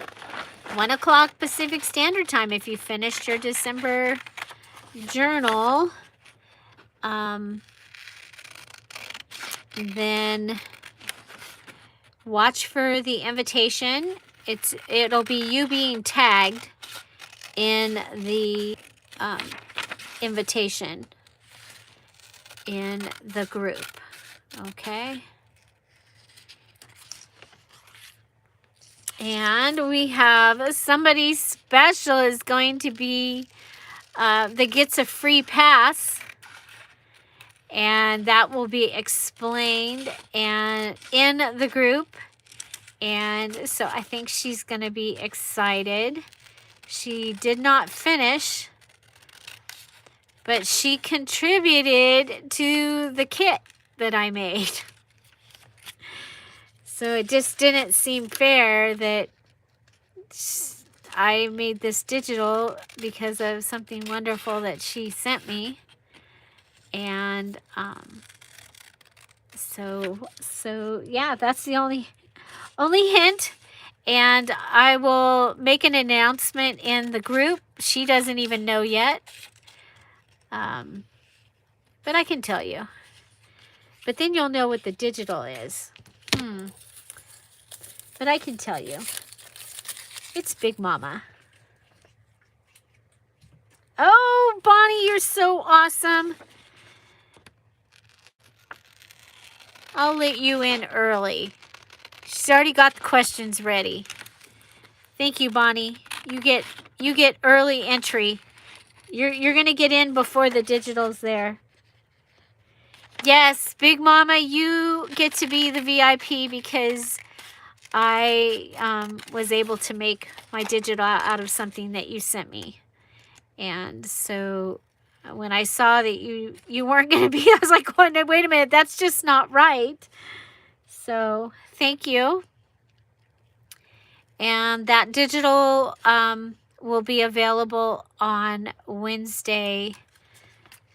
1 o'clock Pacific Standard Time. If you finished your December journal, then watch for the invitation. It'll be you being tagged in the invitation in the group. Okay. And we have somebody special is going to be that gets a free pass, and that will be explained and in the group. And so I think she's going to be excited. She did not finish, but she contributed to the kit that I made. So it just didn't seem fair that I made this digital because of something wonderful that she sent me. And so yeah, that's the only hint. And I will make an announcement in the group. She doesn't even know yet. But I can tell you. But then you'll know what the digital is. But I can tell you. It's Big Mama. Oh, Bonnie, you're so awesome. I'll let you in early. She's already got the questions ready. Thank you, Bonnie. You get early entry. You're gonna get in before the digital's there. Yes, Big Mama, you get to be the VIP because I was able to make my digital out of something that you sent me. And so when I saw that you weren't going to be, I was like, oh, no, wait a minute, that's just not right. So thank you. And that digital will be available on Wednesday.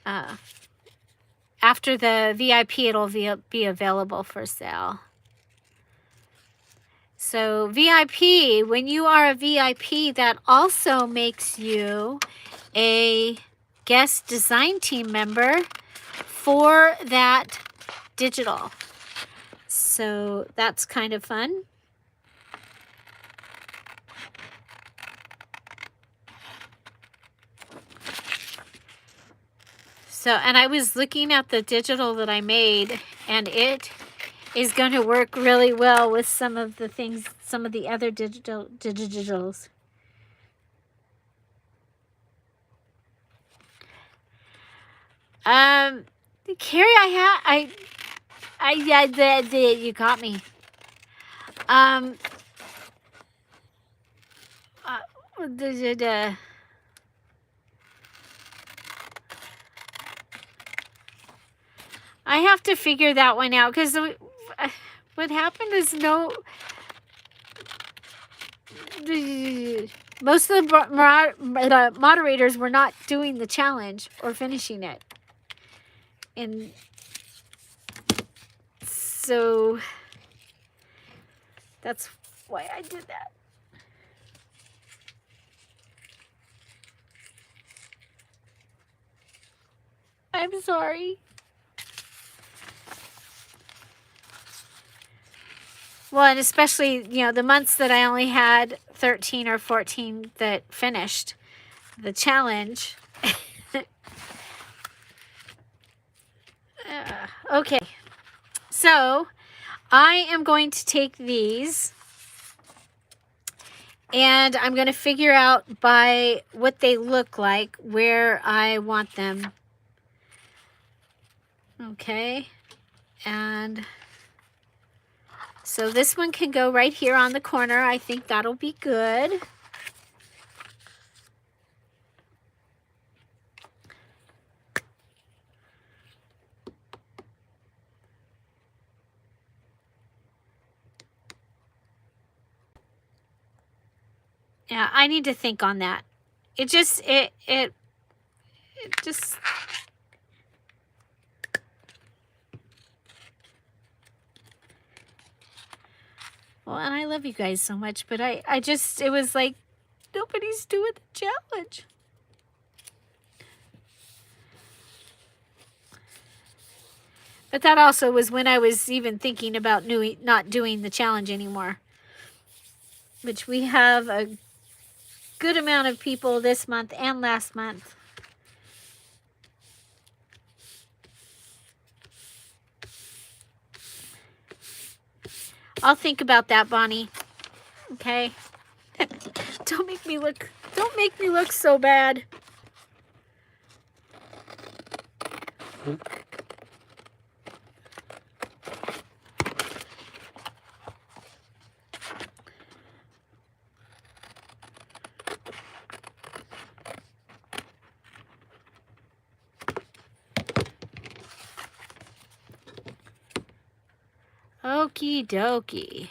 After the VIP, it'll be available for sale. So VIP, when you are a VIP, that also makes you a guest design team member for that digital. So that's kind of fun. So, and I was looking at the digital that I made, and it is going to work really well with some of the things, some of the other digitals. Carrie, you got me. I have to figure that one out because what happened is most of the moderators were not doing the challenge or finishing it. And so that's why I did that. I'm sorry. Well, and especially, the months that I only had 13 or 14 that finished the challenge. Okay. So, I am going to take these and I'm going to figure out by what they look like where I want them. Okay. And so this one can go right here on the corner. I think that'll be good. Yeah, I need to think on that. It just. Well, and I love you guys so much, but it was like, nobody's doing the challenge. But that also was when I was even thinking about not doing the challenge anymore. Which we have a good amount of people this month and last month. I'll think about that, Bonnie. Okay? Don't make me look so bad. Okie dokie.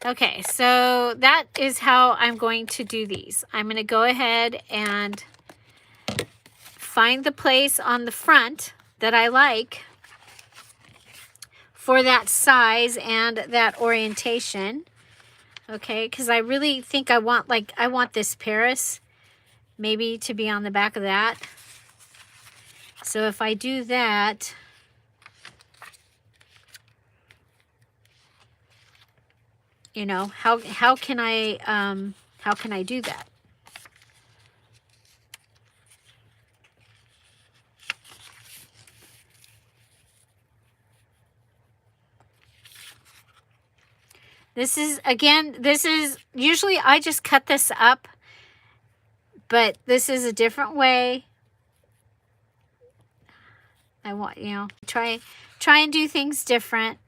Okay, so that is how I'm going to do these. I'm going to go ahead and find the place on the front that I like for that size and that orientation. Okay, because I really think I want this Paris maybe to be on the back of that. So if I do that, you know, how can I do that? This is usually I just cut this up, but this is a different way. I want, you know, try and do things different.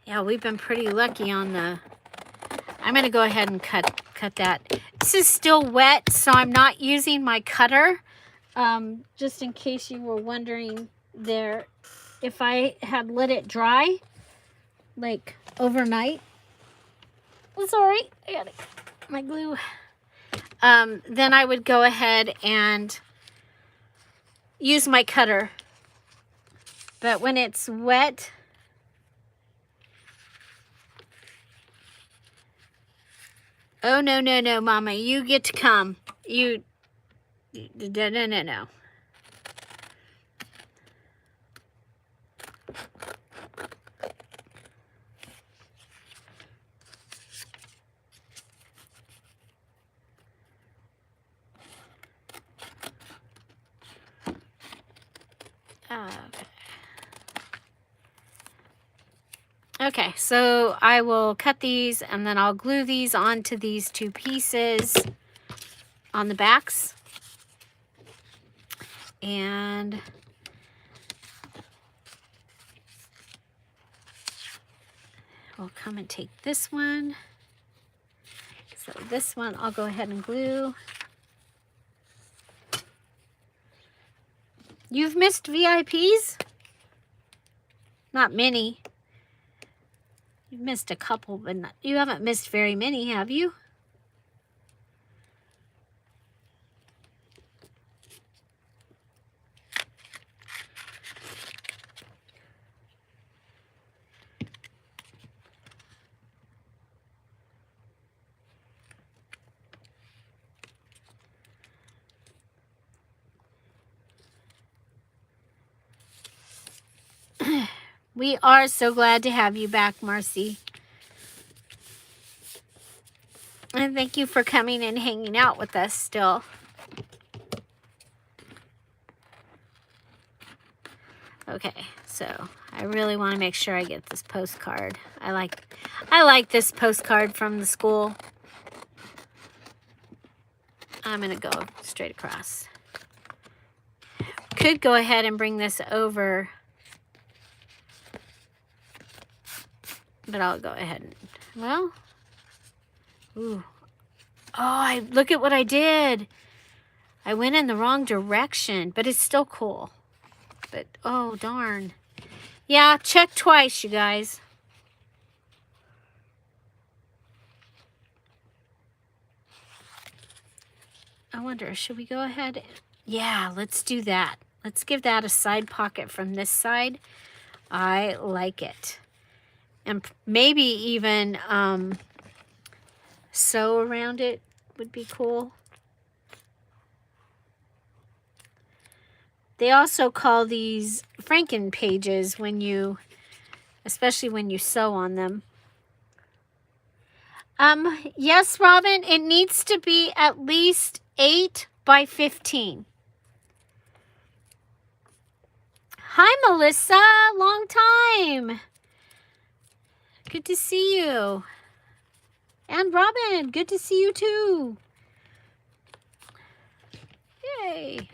Yeah, we've been pretty lucky on the... I'm going to go ahead and cut that. This is still wet, so I'm not using my cutter. Just in case you were wondering there, if I had let it dry, like overnight. Oh, sorry, I got my glue. Then I would go ahead and use my cutter. But when it's wet... Oh, no, Mama. You get to come. No. Okay, so I will cut these and then I'll glue these onto these two pieces on the backs. And we'll come and take this one. So this one I'll go ahead and glue. You've missed VIPs? Not many. You've missed a couple, but you haven't missed very many, have you? We are so glad to have you back, Marcy. And thank you for coming and hanging out with us still. Okay, so I really want to make sure I get this postcard. I like this postcard from the school. I'm going to go straight across. Could go ahead and bring this over, but I'll go ahead and, well, ooh. Oh, look at what I did. I went in the wrong direction, but it's still cool. But, oh, darn. Yeah, check twice, you guys. I wonder, should we go ahead? Yeah, let's do that. Let's give that a side pocket from this side. I like it. And maybe even sew around it would be cool. They also call these Franken pages when you, especially when you sew on them. Yes, Robin, it needs to be at least 8 by 15. Hi, Melissa, long time. Good to see you. And Robin, good to see you too. Yay.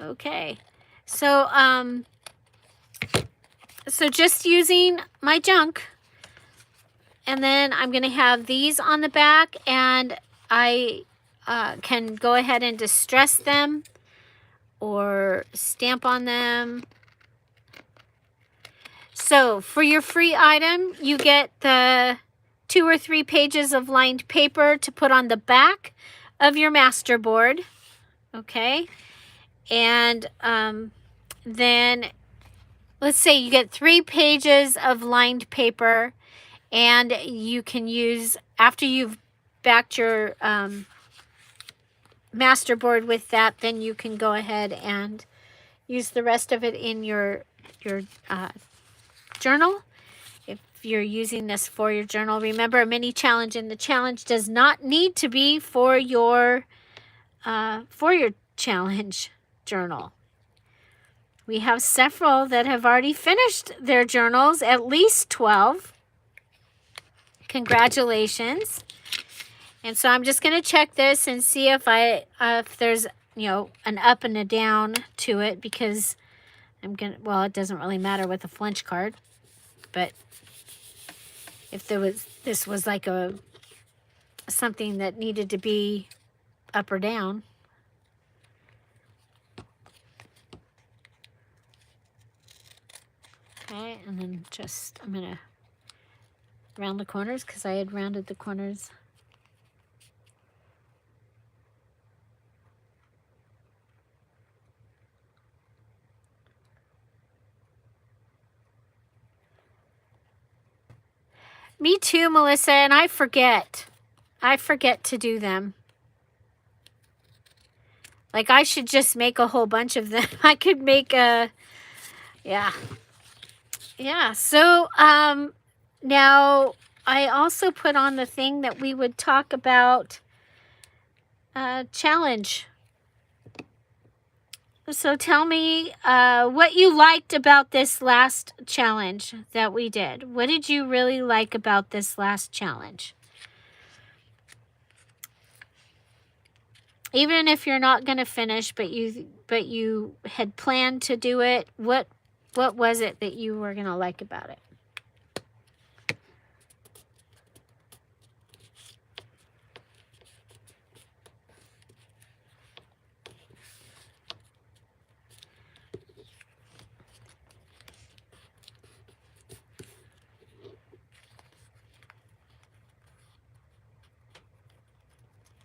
Okay. So, so just using my junk, and then I'm going to have these on the back, and I can go ahead and distress them or stamp on them. So for your free item, you get the 2 or 3 pages of lined paper to put on the back of your Masterboard. Okay. And then let's say you get 3 pages of lined paper, and you can use, after you've backed your Masterboard with that, then you can go ahead and use the rest of it in your journal. If you're using this for your journal, remember, a mini challenge in the challenge does not need to be for your challenge journal. We have several that have already finished their journals, at least 12. Congratulations. And so I'm just going to check this and see if there's, you know, an up and a down to it, because I'm going to, well, it doesn't really matter with a flinch card, but if this was like something that needed to be up or down. Okay, and then just, I'm going to round the corners because I had rounded the corners. Me too, Melissa, and I forget. I forget to do them. Like, I should just make a whole bunch of them. I could make a, yeah. Yeah, so now I also put on the thing that we would talk about challenge. So tell me what you liked about this last challenge that we did. What did you really like about this last challenge? Even if you're not going to finish, but you had planned to do it, what was it that you were going to like about it?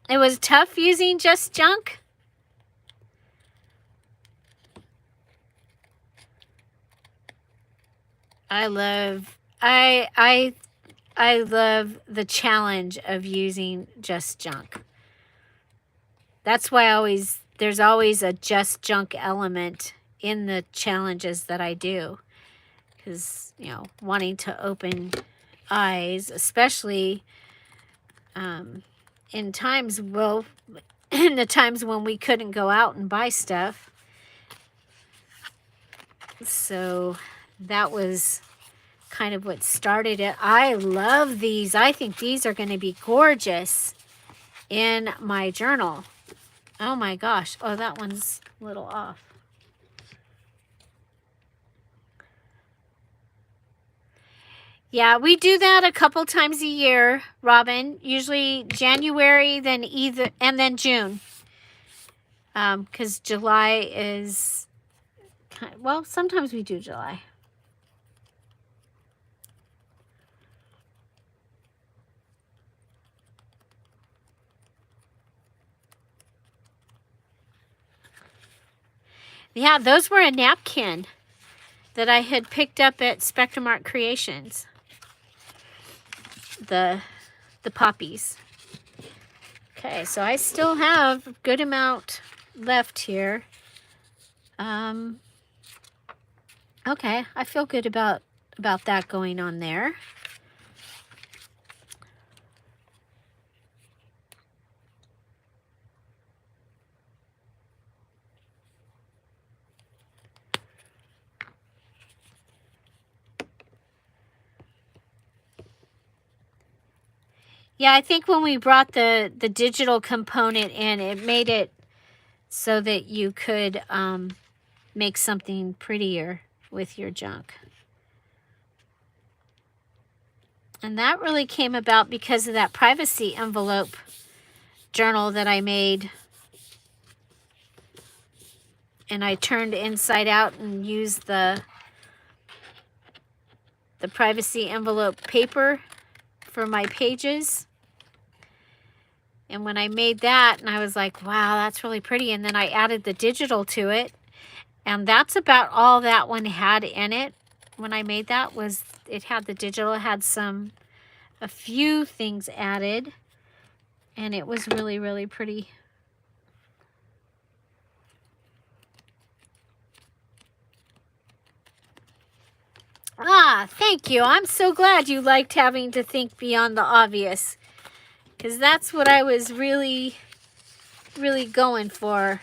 It was tough using just junk? I love the challenge of using just junk. That's why there's always a just junk element in the challenges that I do. Because, you know, wanting to open eyes, especially in times, well, in the times when we couldn't go out and buy stuff. So that was kind of what started it. I love these. I think these are going to be gorgeous in my journal. Oh my gosh. Oh, that one's a little off. Yeah, we do that a couple times a year, Robin. Usually January, and then June. Because July is, well, sometimes we do July. Yeah, those were a napkin that I had picked up at Spectrum Art Creations. The poppies. Okay, so I still have a good amount left here. Okay, I feel good about that going on there. Yeah, I think when we brought the digital component in, it made it so that you could make something prettier with your junk. And that really came about because of that privacy envelope journal that I made. And I turned inside out and used the privacy envelope paper for my pages. And when I made that, and I was like, wow, that's really pretty. And then I added the digital to it. And that's about all that one had in it. When I made that, was it had the digital, it had a few things added. And it was really, really pretty. Ah, thank you. I'm so glad you liked having to think beyond the obvious. Because that's what I was really, really going for.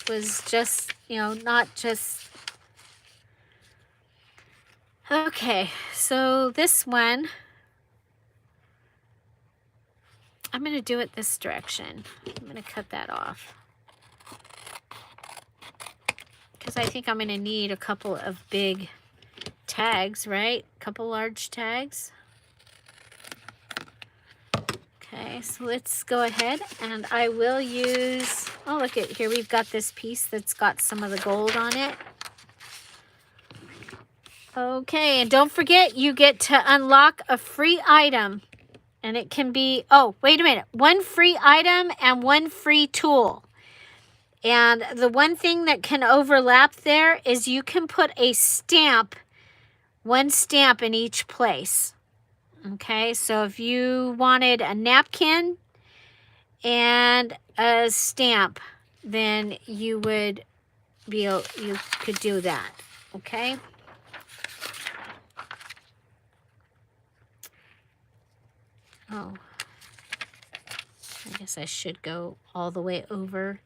Was just, you know, not just... Okay, so this one, I'm going to do it this direction. I'm going to cut that off. Because I think I'm going to need a couple of big tags, right? A couple large tags. Okay, so let's go ahead and I will use, oh, look at here, we've got this piece that's got some of the gold on it. Okay, and don't forget, you get to unlock a free item. And it can be, oh, wait a minute, one free item and one free tool. And the one thing that can overlap there is you can put a stamp, one stamp in each place. Okay, so if you wanted a napkin and a stamp, then you would be able, you could do that. Okay. Oh, I guess I should go all the way over.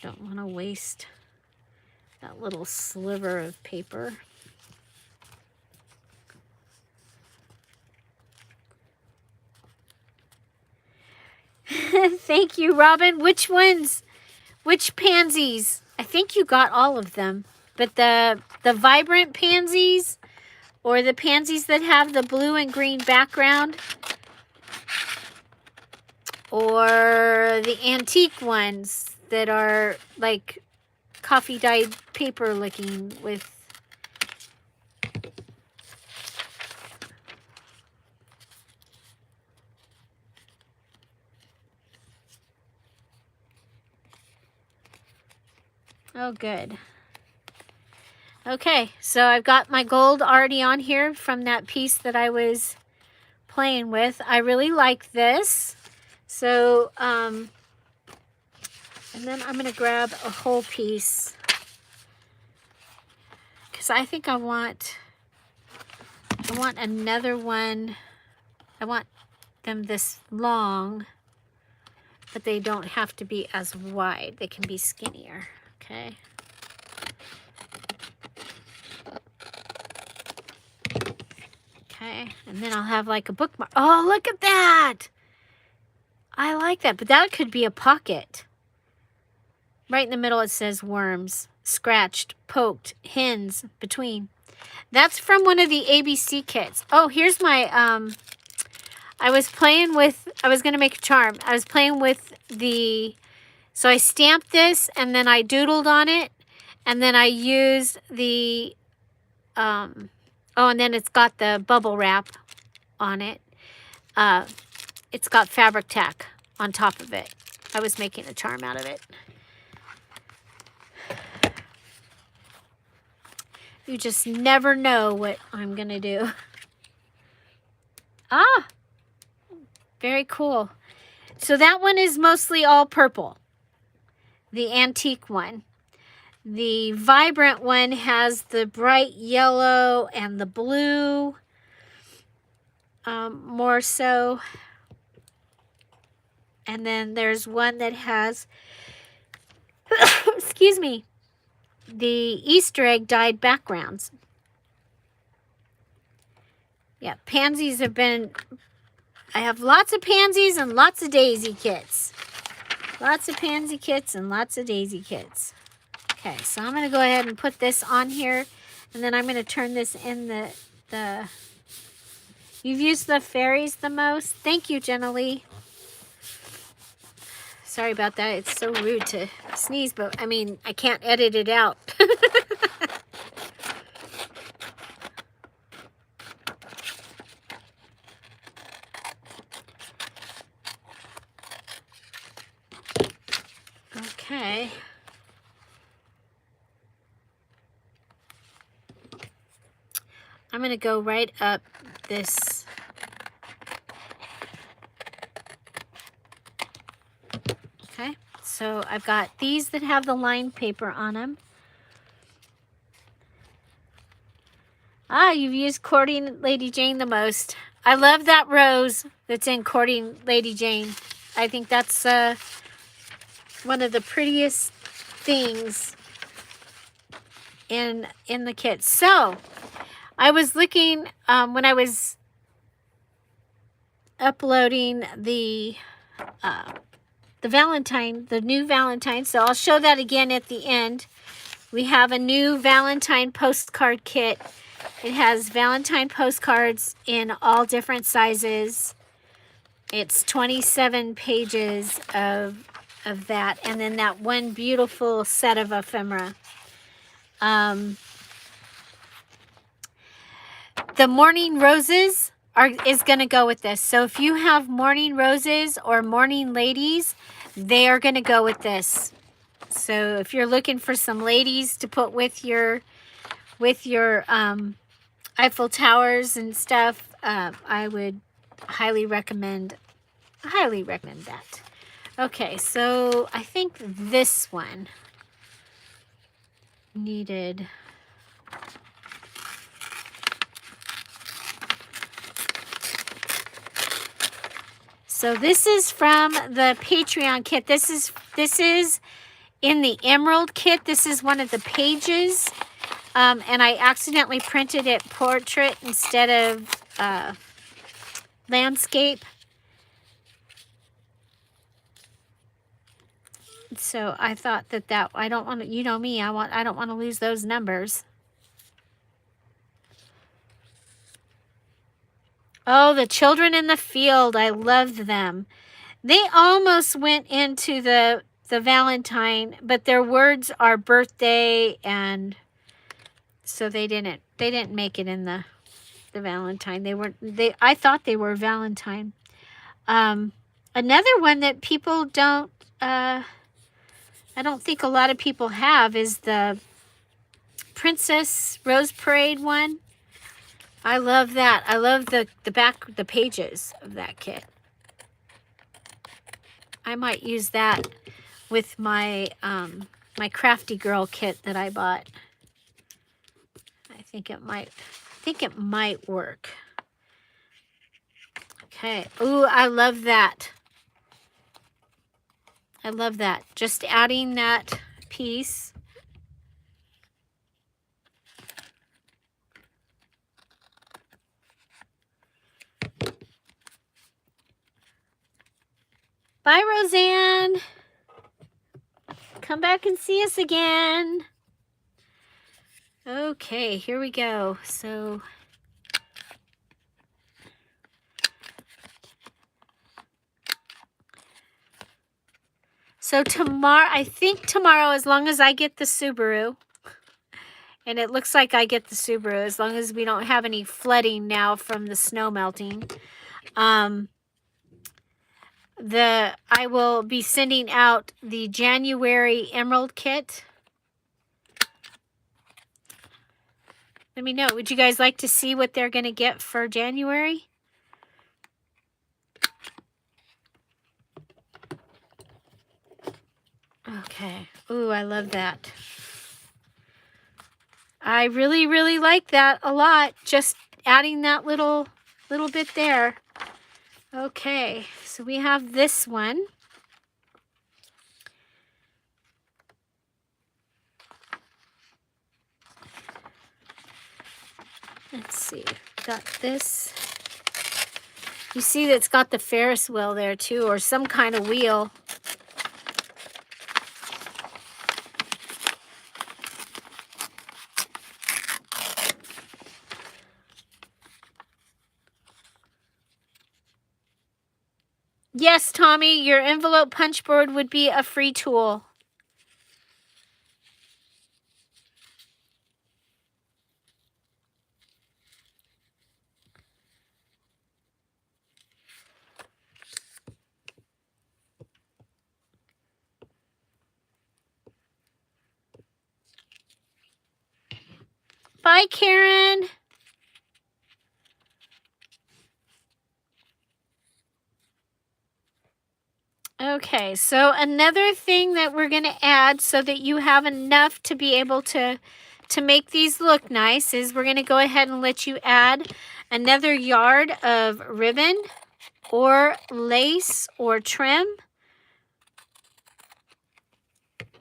Don't want to waste that little sliver of paper. Thank you, Robin. Which ones? Which pansies? I think you got all of them. But the vibrant pansies or the pansies that have the blue and green background or the antique ones that are like coffee dyed paper looking with oh, good. Okay, so I've got my gold already on here from that piece that I was playing with. I really like this. So, and then I'm going to grab a whole piece because I think I want another one. I want them this long, but they don't have to be as wide. They can be skinnier, okay? Okay, and then I'll have like a bookmark. Oh, look at that! I like that, but that could be a pocket. Right in the middle it says worms, scratched, poked, hens, between. That's from one of the ABC kits. Oh, here's my, I was going to make a charm. I was playing with so I stamped this and then I doodled on it. And then I used the, oh, and then it's got the bubble wrap on it. It's got fabric tack on top of it. I was making a charm out of it. You just never know what I'm going to do. Ah, very cool. So that one is mostly all purple, the antique one. The vibrant one has the bright yellow and the blue, more so. And then there's one that has, excuse me, the Easter egg dyed backgrounds. Yeah, pansies have been, I have lots of pansies and lots of daisy kits. Lots of pansy kits and lots of daisy kits. Okay, so I'm going to go ahead and put this on here, and then I'm going to turn this in the You've used the fairies the most? Thank you, Jenna Lee. Sorry about that. It's so rude to sneeze, but I mean, I can't edit it out. Okay. I'm going to go right up this. Okay, so I've got these that have the lined paper on them. Ah, you've used Courting Lady Jane the most. I love that rose that's in Courting Lady Jane. I think that's one of the prettiest things in the kit. So, I was looking when I was uploading the Valentine, the new Valentine. So I'll show that again at the end. We have a new Valentine postcard kit. It has Valentine postcards in all different sizes. It's 27 pages of that, and then that one beautiful set of ephemera. The morning roses is going to go with this. So if you have morning roses or morning ladies, they are going to go with this. So if you're looking for some ladies to put with your Eiffel Towers and stuff, I would highly recommend that. Okay, so I think this one needed. So this is from the Patreon kit. This is in the Emerald kit. This is one of the pages. And I accidentally printed it portrait instead of landscape. So I thought that I don't want to, you know me, I don't want to lose those numbers. Oh, the Children in the Field. I loved them. They almost went into the Valentine, but their words are birthday, and so they didn't make it in the Valentine. I thought they were Valentine. Another one that people don't I don't think a lot of people have is the Princess Rose Parade one. I love that. I love the pages of that kit. I might use that with my my Crafty Girl kit that I bought. I think it might work. Okay. Ooh, I love that. I love that. Just adding that piece. Bye, Roseanne. Come back and see us again. Okay, here we go. So tomorrow, I think tomorrow, as long as I get the Subaru, and it looks like I get the Subaru, as long as we don't have any flooding now from the snow melting, I will be sending out the January Emerald kit. Let me know. Would you guys like to see what they're going to get for January? Okay. Ooh, I love that. I really, really like that a lot. Just adding that little bit there. Okay, so we have this one. Let's see. Got this. You see that it's got the Ferris wheel there too, or some kind of wheel. Yes, Tommy, your envelope punch board would be a free tool. Bye, Karen. Okay, so another thing that we're going to add so that you have enough to be able to make these look nice is we're going to go ahead and let you add another yard of ribbon or lace or trim.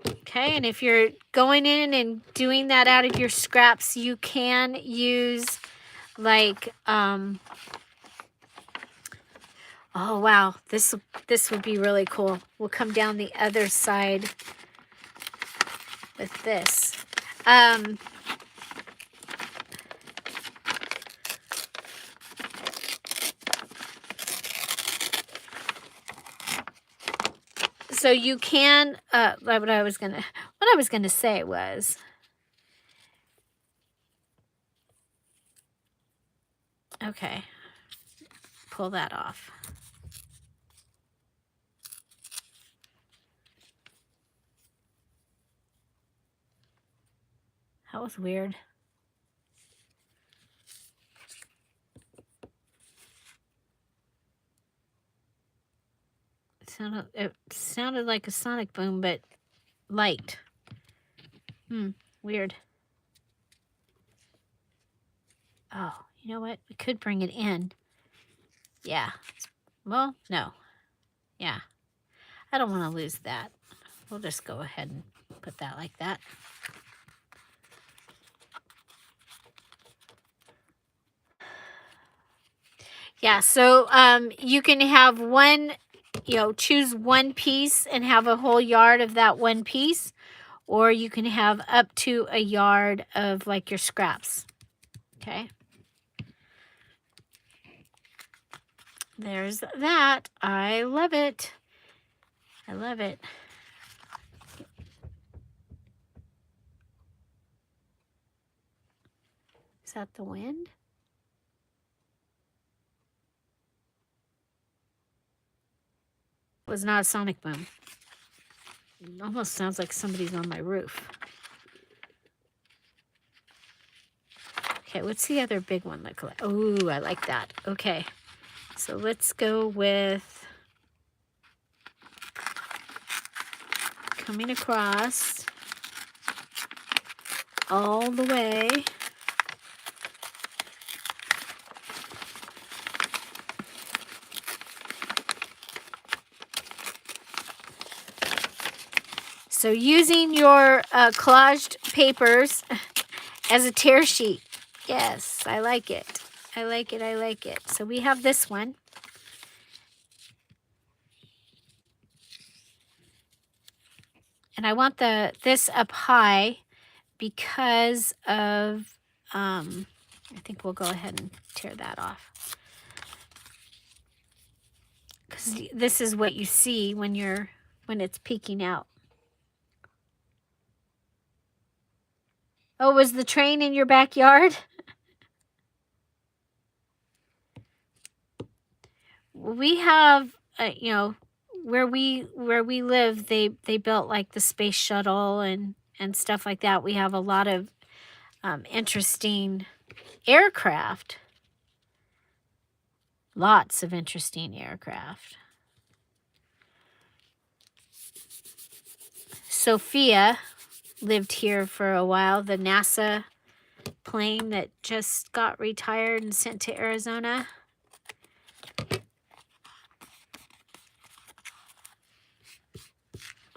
Okay, and if you're going in and doing that out of your scraps, you can use like, oh wow, this would be really cool. We'll come down the other side with this. So you can, what I was gonna say was, okay, pull that off. That was weird. It sounded like a sonic boom, but light. Weird. Oh, you know what? We could bring it in. Yeah. Well, no. Yeah. I don't want to lose that. We'll just go ahead and put that like that. Yeah, so you can have one, choose one piece and have a whole yard of that one piece, or you can have up to a yard of like your scraps. Okay. There's that. I love it. I love it. Is that the wind? It was not a sonic boom. It almost sounds like somebody's on my roof. Okay, what's the other big one look like? Oh, I like that. Okay, so let's go with coming across all the way. So using your collaged papers as a tear sheet. Yes, I like it. I like it. I like it. So we have this one. And I want this up high because of, I think we'll go ahead and tear that off. Because this is what you see when it's peeking out. Oh, was the train in your backyard? We have, where we live, they built like the space shuttle and stuff like that. We have a lot of interesting aircraft. Lots of interesting aircraft. Sophia lived here for a while, the NASA plane that just got retired and sent to Arizona.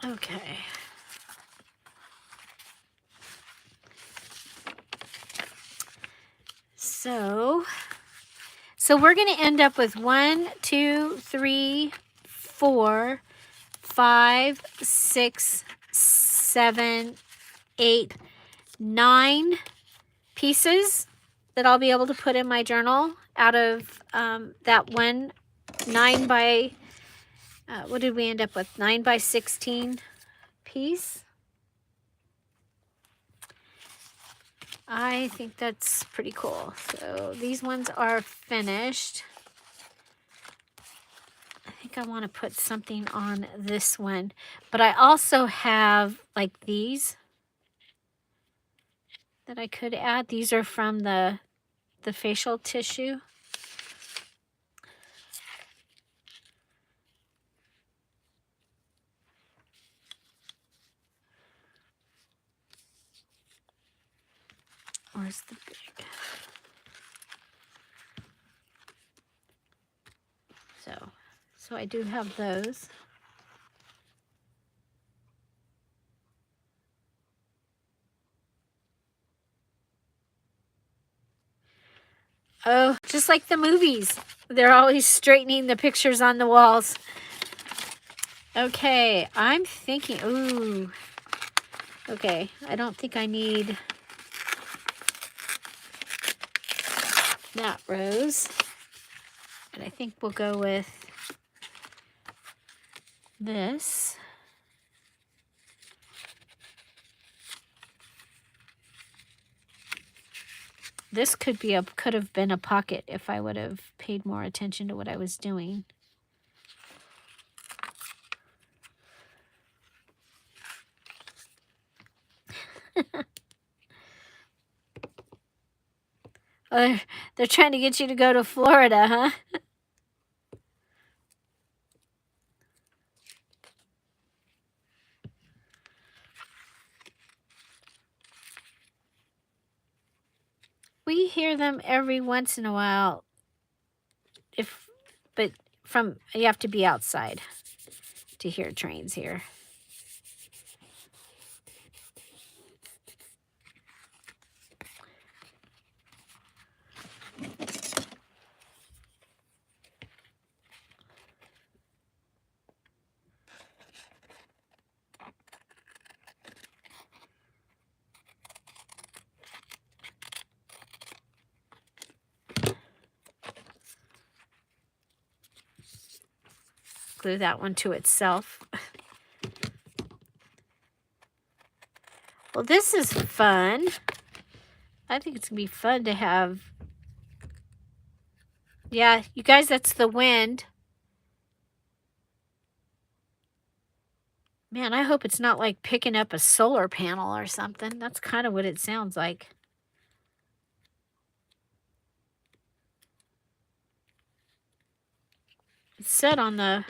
Okay. So we're going to end up with 1, 2, 3, 4, 5, 6, 7, 8, 9 pieces that I'll be able to put in my journal out of that one 9 by, what did we end up with? 9 by 16 piece. I think that's pretty cool. So these ones are finished. I think I want to put something on this one, but I also have like these that I could add. These are from the facial tissue. Where's the big? So I do have those. Oh, just like the movies. They're always straightening the pictures on the walls. Okay, I'm thinking, ooh. Okay, I don't think I need that rose. And I think we'll go with this. This could have been a pocket if I would have paid more attention to what I was doing. They're trying to get you to go to Florida, huh? We hear them every once in a while. But you have to be outside to hear trains here. Glue that one to itself. Well, this is fun. I think it's going to be fun to have. Yeah, you guys, that's the wind. Man, I hope it's not like picking up a solar panel or something. That's kind of what it sounds like. It said on the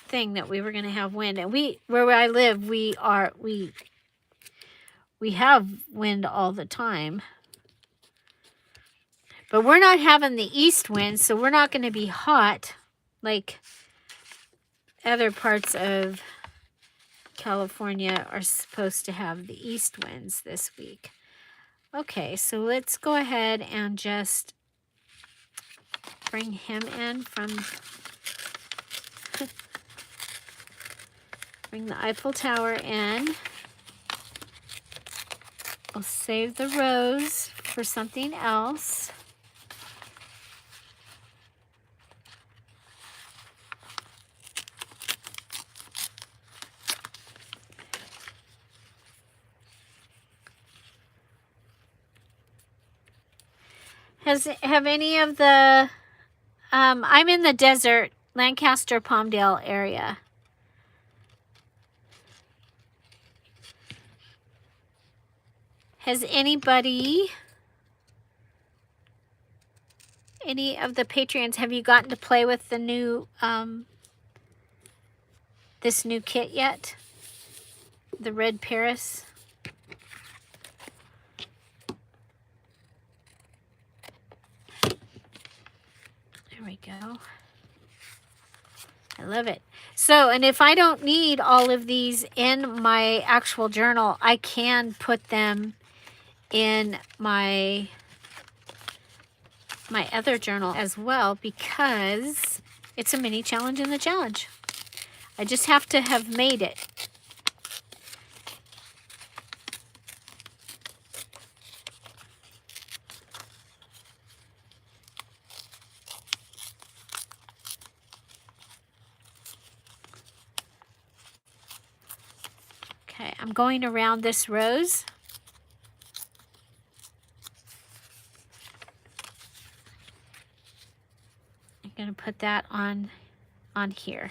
thing that we were going to have wind, and where I live, we have wind all the time. But we're not having the east wind, so we're not going to be hot like other parts of California are supposed to have the east winds this week. Okay, so let's go ahead and just bring him in from... Bring the Eiffel Tower in. I'll save the rose for something else. Have any of the, I'm in the desert, Lancaster, Palmdale area. Has anybody any of the Patreons, have you gotten to play with the new, this new kit yet? The Red Paris? There we go. I love it. So, and if I don't need all of these in my actual journal, I can put them in my other journal as well, because it's a mini challenge in the challenge. I just have to have made it. Okay, I'm going around this rose. I'm going to put that on here.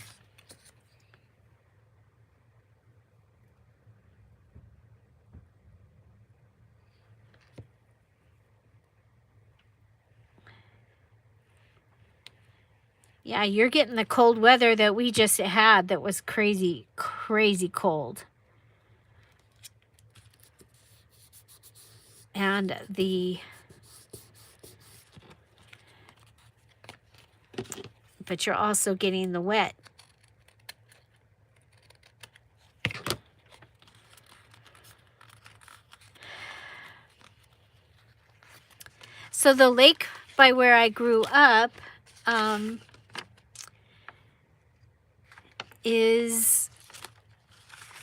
Yeah, you're getting the cold weather that we just had that was crazy, crazy cold. And but you're also getting the wet. So the lake by where I grew up is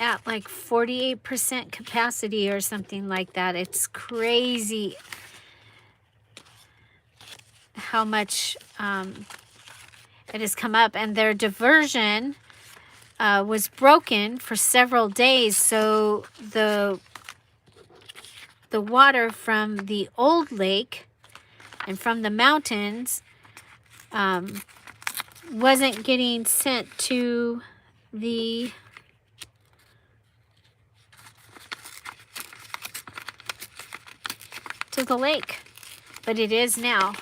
at like 48% capacity or something like that. It's crazy how much it has come up, and their diversion was broken for several days, so the water from the old lake and from the mountains wasn't getting sent to the lake, but it is now.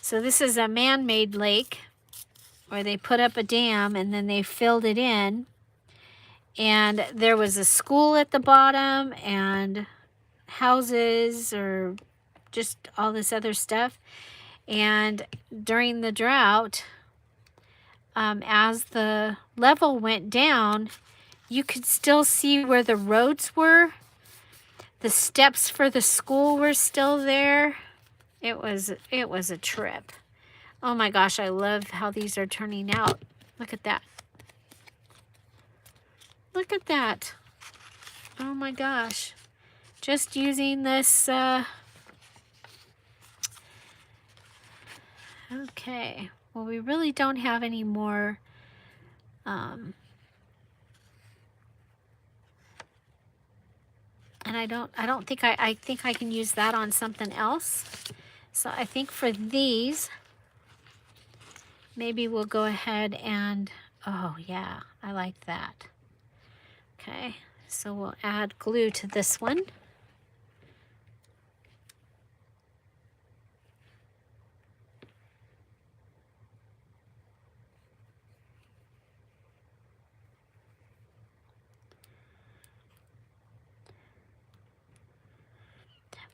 So this is a man-made lake where they put up a dam and then they filled it in, and there was a school at the bottom and houses or just all this other stuff. And during the drought, as the level went down, you could still see where the roads were. The steps for the school were still there. It was a trip. Oh my gosh, I love how these are turning out. Look at that. Look at that. Oh my gosh. Just using this, okay. Well, we really don't have any more, and I don't think I think I can use that on something else. So I think for these, maybe we'll go ahead and, oh yeah, I like that. Okay, so we'll add glue to this one.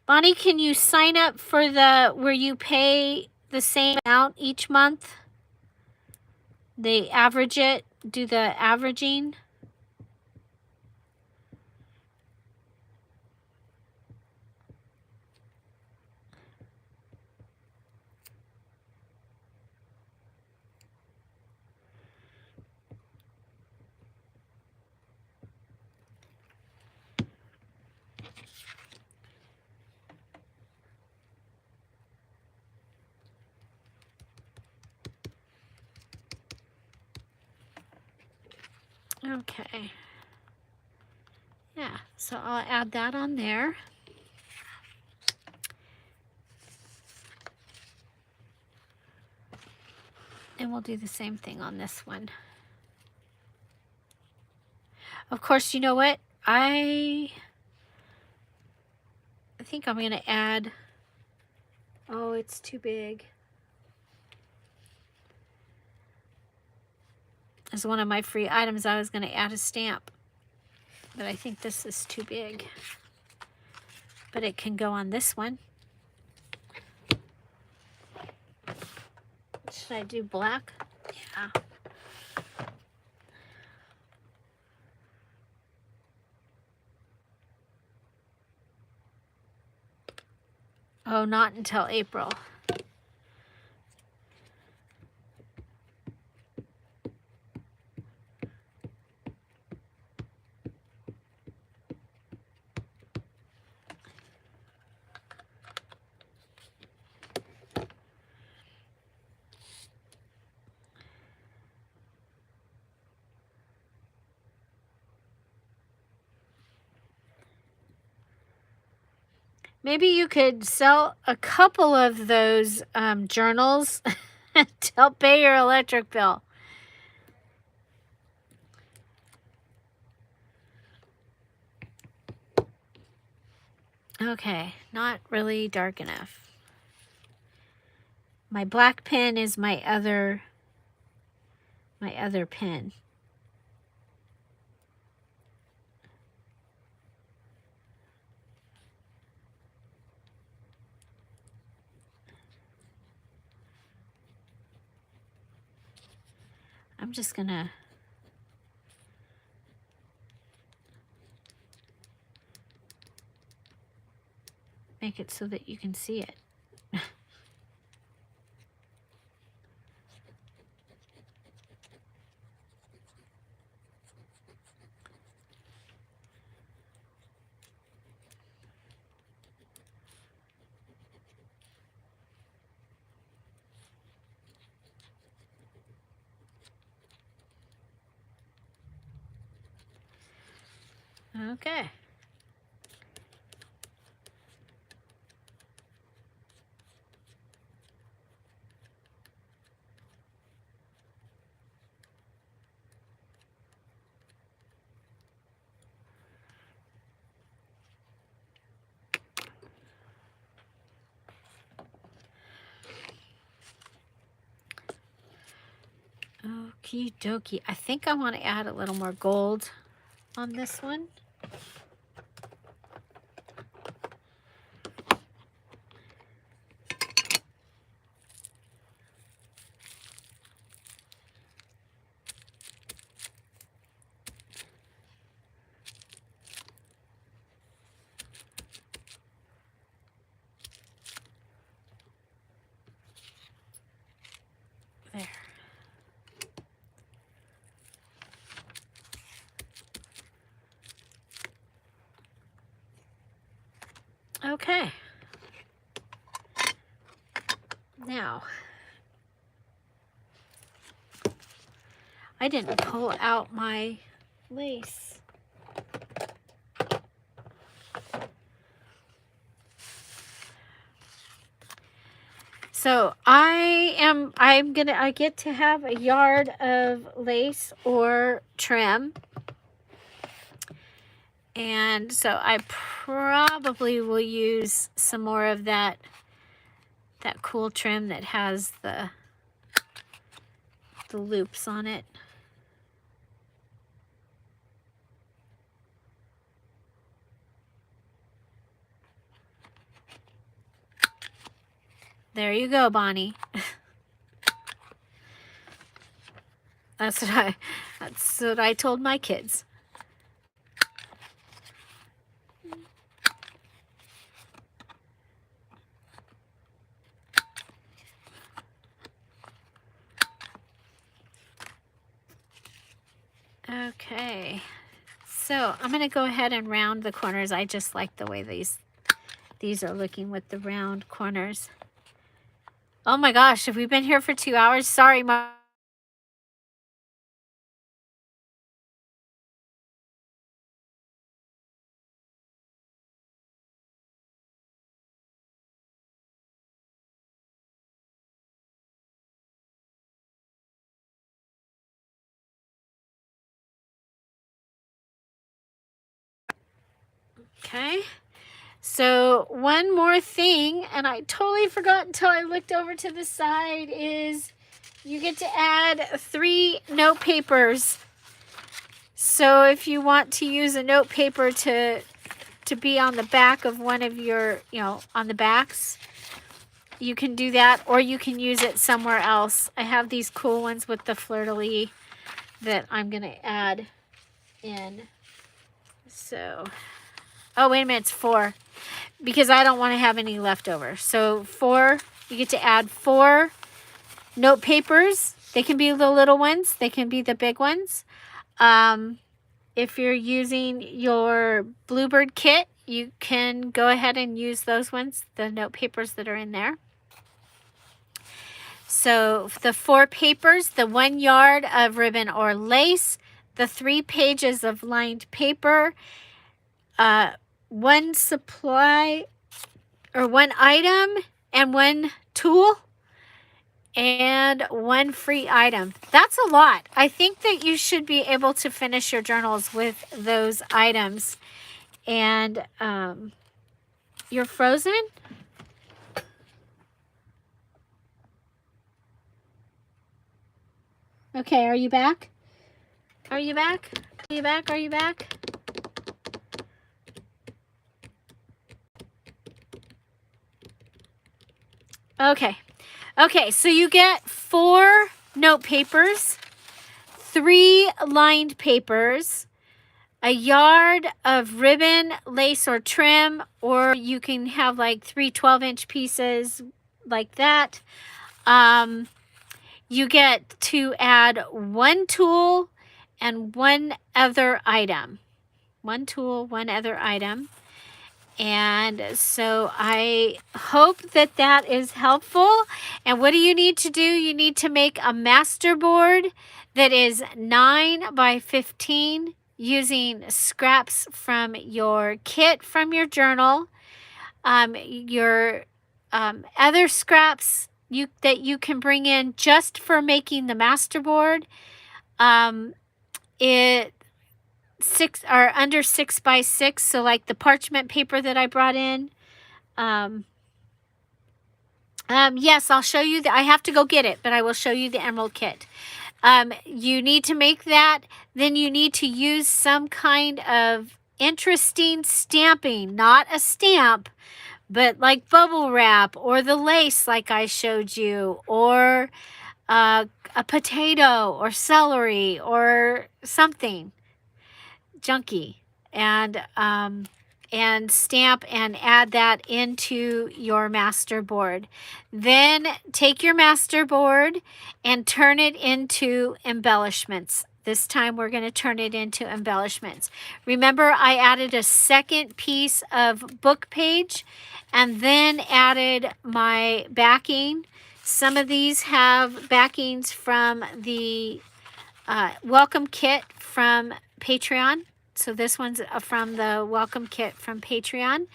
Bonnie, can you sign up for the, where you pay the same amount each month? They average it, do the averaging. Okay. Yeah, so I'll add that on there. And we'll do the same thing on this one. Of course, you know what? I think I'm going to add, oh, it's too big. As one of my free items, I was going to add a stamp. But I think this is too big. But it can go on this one. Should I do black? Yeah. Oh, not until April. Maybe you could sell a couple of those journals to help pay your electric bill. Okay, not really dark enough. My black pen is my other pen. I'm just gonna make it so that you can see it. Okay. Okie dokie. I think I want to add a little more gold on this one. There. Okay. Now, I didn't pull out my lace. So I get to have a yard of lace or trim. And so I probably will use some more of that cool trim that has the loops on it. There you go, Bonnie. That's what I told my kids. Okay, so I'm going to go ahead and round the corners. I just like the way these are looking with the round corners. Oh my gosh, have we been here for 2 hours? Sorry, Mom. Okay, So one more thing, and I totally forgot until I looked over to the side, is you get to add 3 note papers. So if you want to use a note paper to be on the back of one of your, on the backs, you can do that, or you can use it somewhere else. I have these cool ones with the fleur-de-lis that I'm going to add in. So, oh, wait a minute, it's 4. Because I don't want to have any left over. So 4, you get to add 4 note papers. They can be the little ones. They can be the big ones. If you're using your Bluebird kit, you can go ahead and use those ones, the note papers that are in there. So the 4 papers, the 1 yard of ribbon or lace, the 3 pages of lined paper, 1 supply or 1 item and 1 tool and 1 free item. That's a lot. I think that you should be able to finish your journals with those items. And you're frozen? Okay, are you back? Are you back? Are you back? Are you back? Okay. Okay, so you get 4 note papers, 3 lined papers, a yard of ribbon, lace, or trim, or you can have like 3 12-inch pieces like that. You get to add 1 tool and 1 other item. 1 tool, 1 other item. And so I hope that that is helpful. And what do you need to do? You need to make a Masterboard that is 9 by 15 using scraps from your kit from your journal. Your other scraps that you can bring in just for making the Masterboard. It 6 or under 6 by 6, so like the parchment paper that I brought in. Yes, I'll show you. I have to go get it, but I will show you the emerald kit. You need to make that. Then you need to use some kind of interesting stamping, not a stamp, but like bubble wrap or the lace like I showed you, or a potato or celery or something junky, and stamp and add that into your Masterboard. Then take your Masterboard and turn it into embellishments. This time we're going to turn it into embellishments. Remember, I added a second piece of book page and then added my backing. Some of these have backings from the welcome kit from Patreon. So this one's from the welcome kit from Patreon.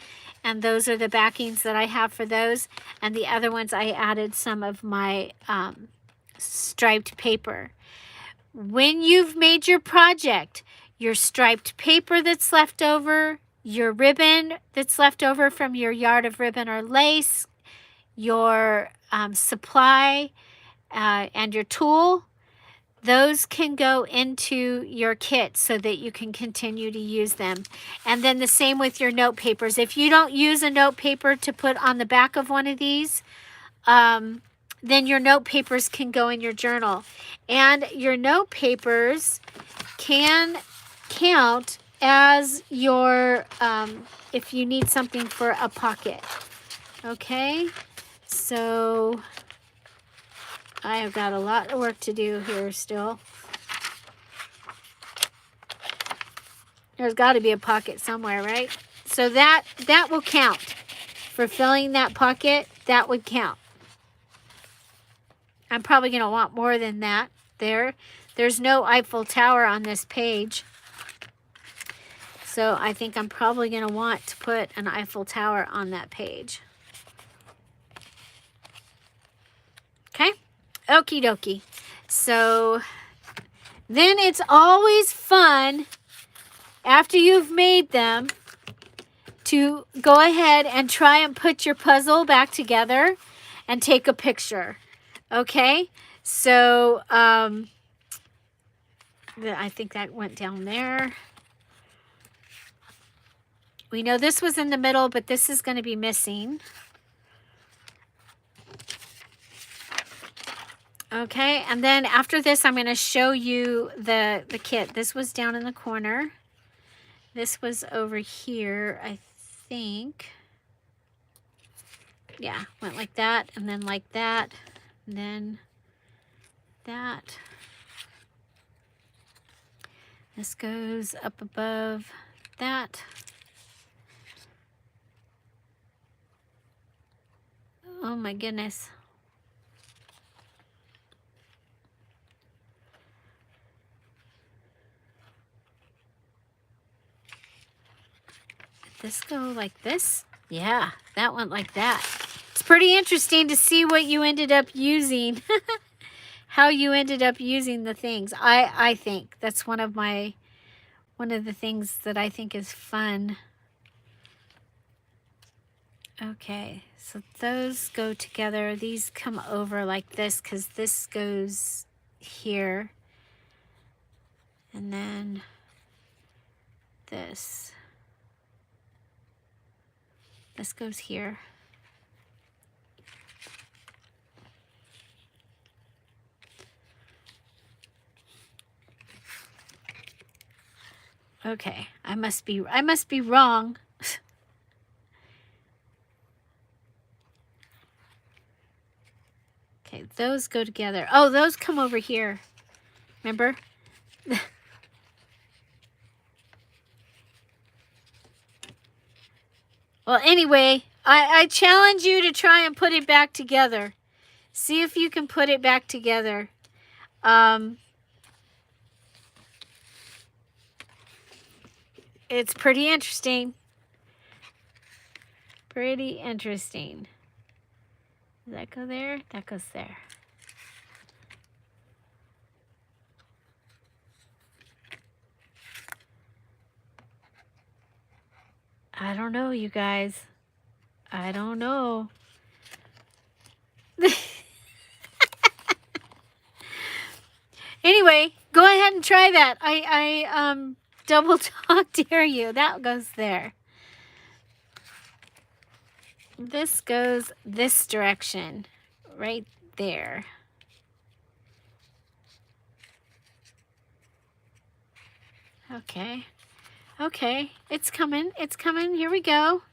And those are the backings that I have for those. And the other ones, I added some of my striped paper. When you've made your project, your striped paper that's left over, your ribbon that's left over from your yard of ribbon or lace, your supply and your tool, those can go into your kit so that you can continue to use them. And then the same with your note papers. If you don't use a note paper to put on the back of one of these, then your note papers can go in your journal. And your note papers can count as your, if you need something for a pocket. Okay, so I have got a lot of work to do here still. There's got to be a pocket somewhere, right? So that will count. For filling that pocket, that would count. I'm probably going to want more than that there. There's no Eiffel Tower on this page. So I think I'm probably going to want to put an Eiffel Tower on that page. Okay? Okie dokie. So then it's always fun, after you've made them, to go ahead and try and put your puzzle back together and take a picture. Okay? So, I think that went down there. We know this was in the middle, but this is going to be missing. Okay, and then after this, I'm going to show you the kit. This was down in the corner. This was over here, I think. Yeah, went like that, and then like that, and then that. This goes up above that. Oh my goodness. Did this go like this? Yeah, that went like that. It's pretty interesting to see what you ended up using. How you ended up using the things. I think that's one of the things that I think is fun. Okay, so those go together. These come over like this because this goes here. And then this. This goes here. Okay, I must be wrong. Okay, those go together. Oh, those come over here. Remember? Well, anyway, I challenge you to try and put it back together. See if you can put it back together. It's pretty interesting. Pretty interesting. Does that go there? That goes there. I don't know, you guys. I don't know. Anyway, go ahead and try that. I double dare you. That goes there. This goes this direction, right there. Okay. Okay, it's coming. It's coming. Here we go.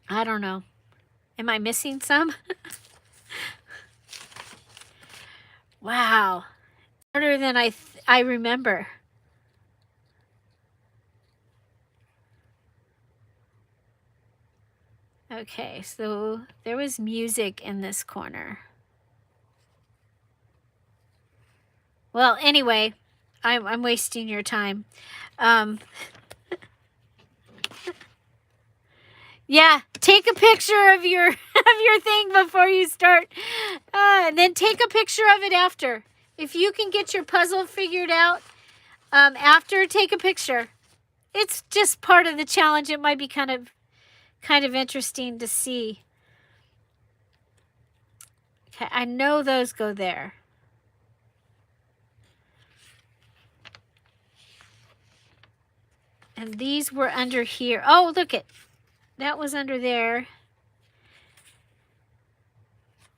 I don't know. Am I missing some? Wow. Harder than I remember. Okay, so there was music in this corner. Well, anyway, I'm wasting your time. Yeah, take a picture of your thing before you start, and then take a picture of it after. If you can get your puzzle figured out after, take a picture. It's just part of the challenge. It might be kind of interesting to see. Okay, I know those go there. And these were under here. Oh, look it. That was under there.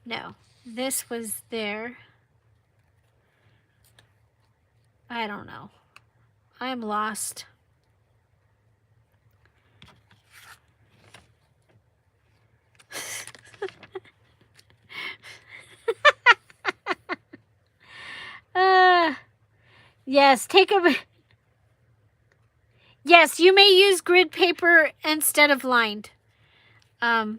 No, this was there. I don't know. I'm lost. Yes, yes, you may use grid paper instead of lined. I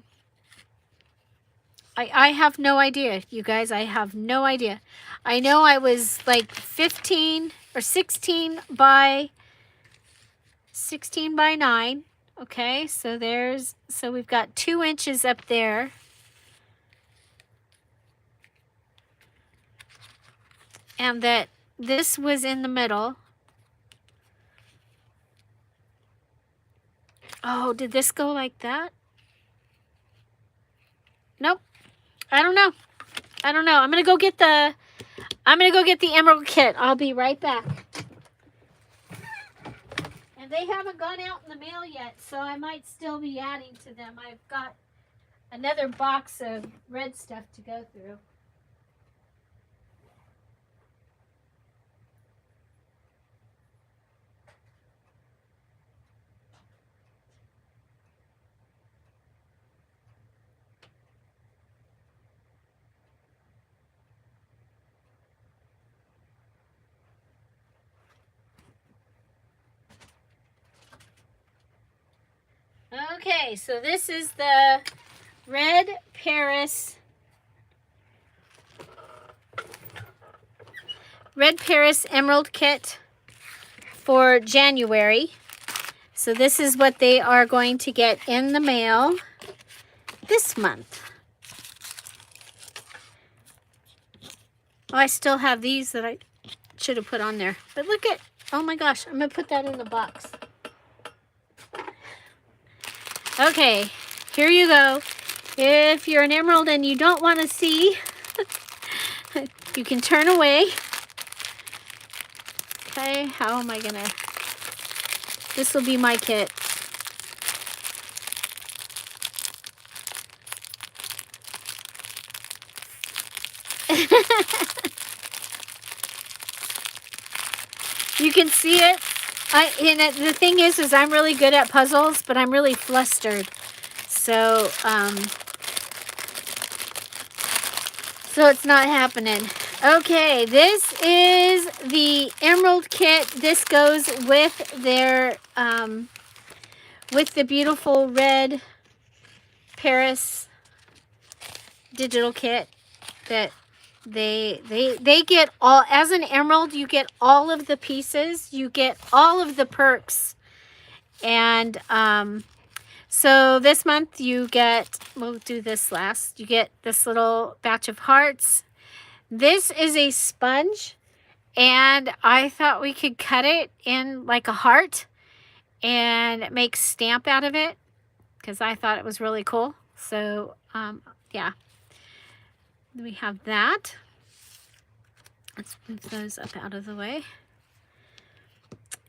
have no idea, you guys. I have no idea. I know I was like 15 or 16 by 9. Okay, so we've got 2 inches up there. And that this was in the middle. Oh, did this go like that? Nope. I don't know. I'm gonna go get the emerald kit. I'll be right back. And they haven't gone out in the mail yet, so I might still be adding to them. I've got another box of red stuff to go through. Okay, so this is the Red Paris Emerald Kit for January. So this is what they are going to get in the mail this month. Oh, I still have these that I should have put on there. But look at, oh my gosh, I'm going to put that in the box. Okay, here you go. If you're an emerald and you don't want to see, you can turn away. Okay, how am I going to... This will be my kit. You can see it. The thing is I'm really good at puzzles, but I'm really flustered. So it's not happening. Okay, this is the emerald kit. This goes with their with the beautiful red Paris digital kit that they get all. As an emerald, you get all of the pieces, you get all of the perks. And so this month you get, we'll do this last, you get this little batch of hearts. This is a sponge, and I thought we could cut it in like a heart and make stamp out of it, because I thought it was really cool. So yeah, we have that. Let's move those up out of the way.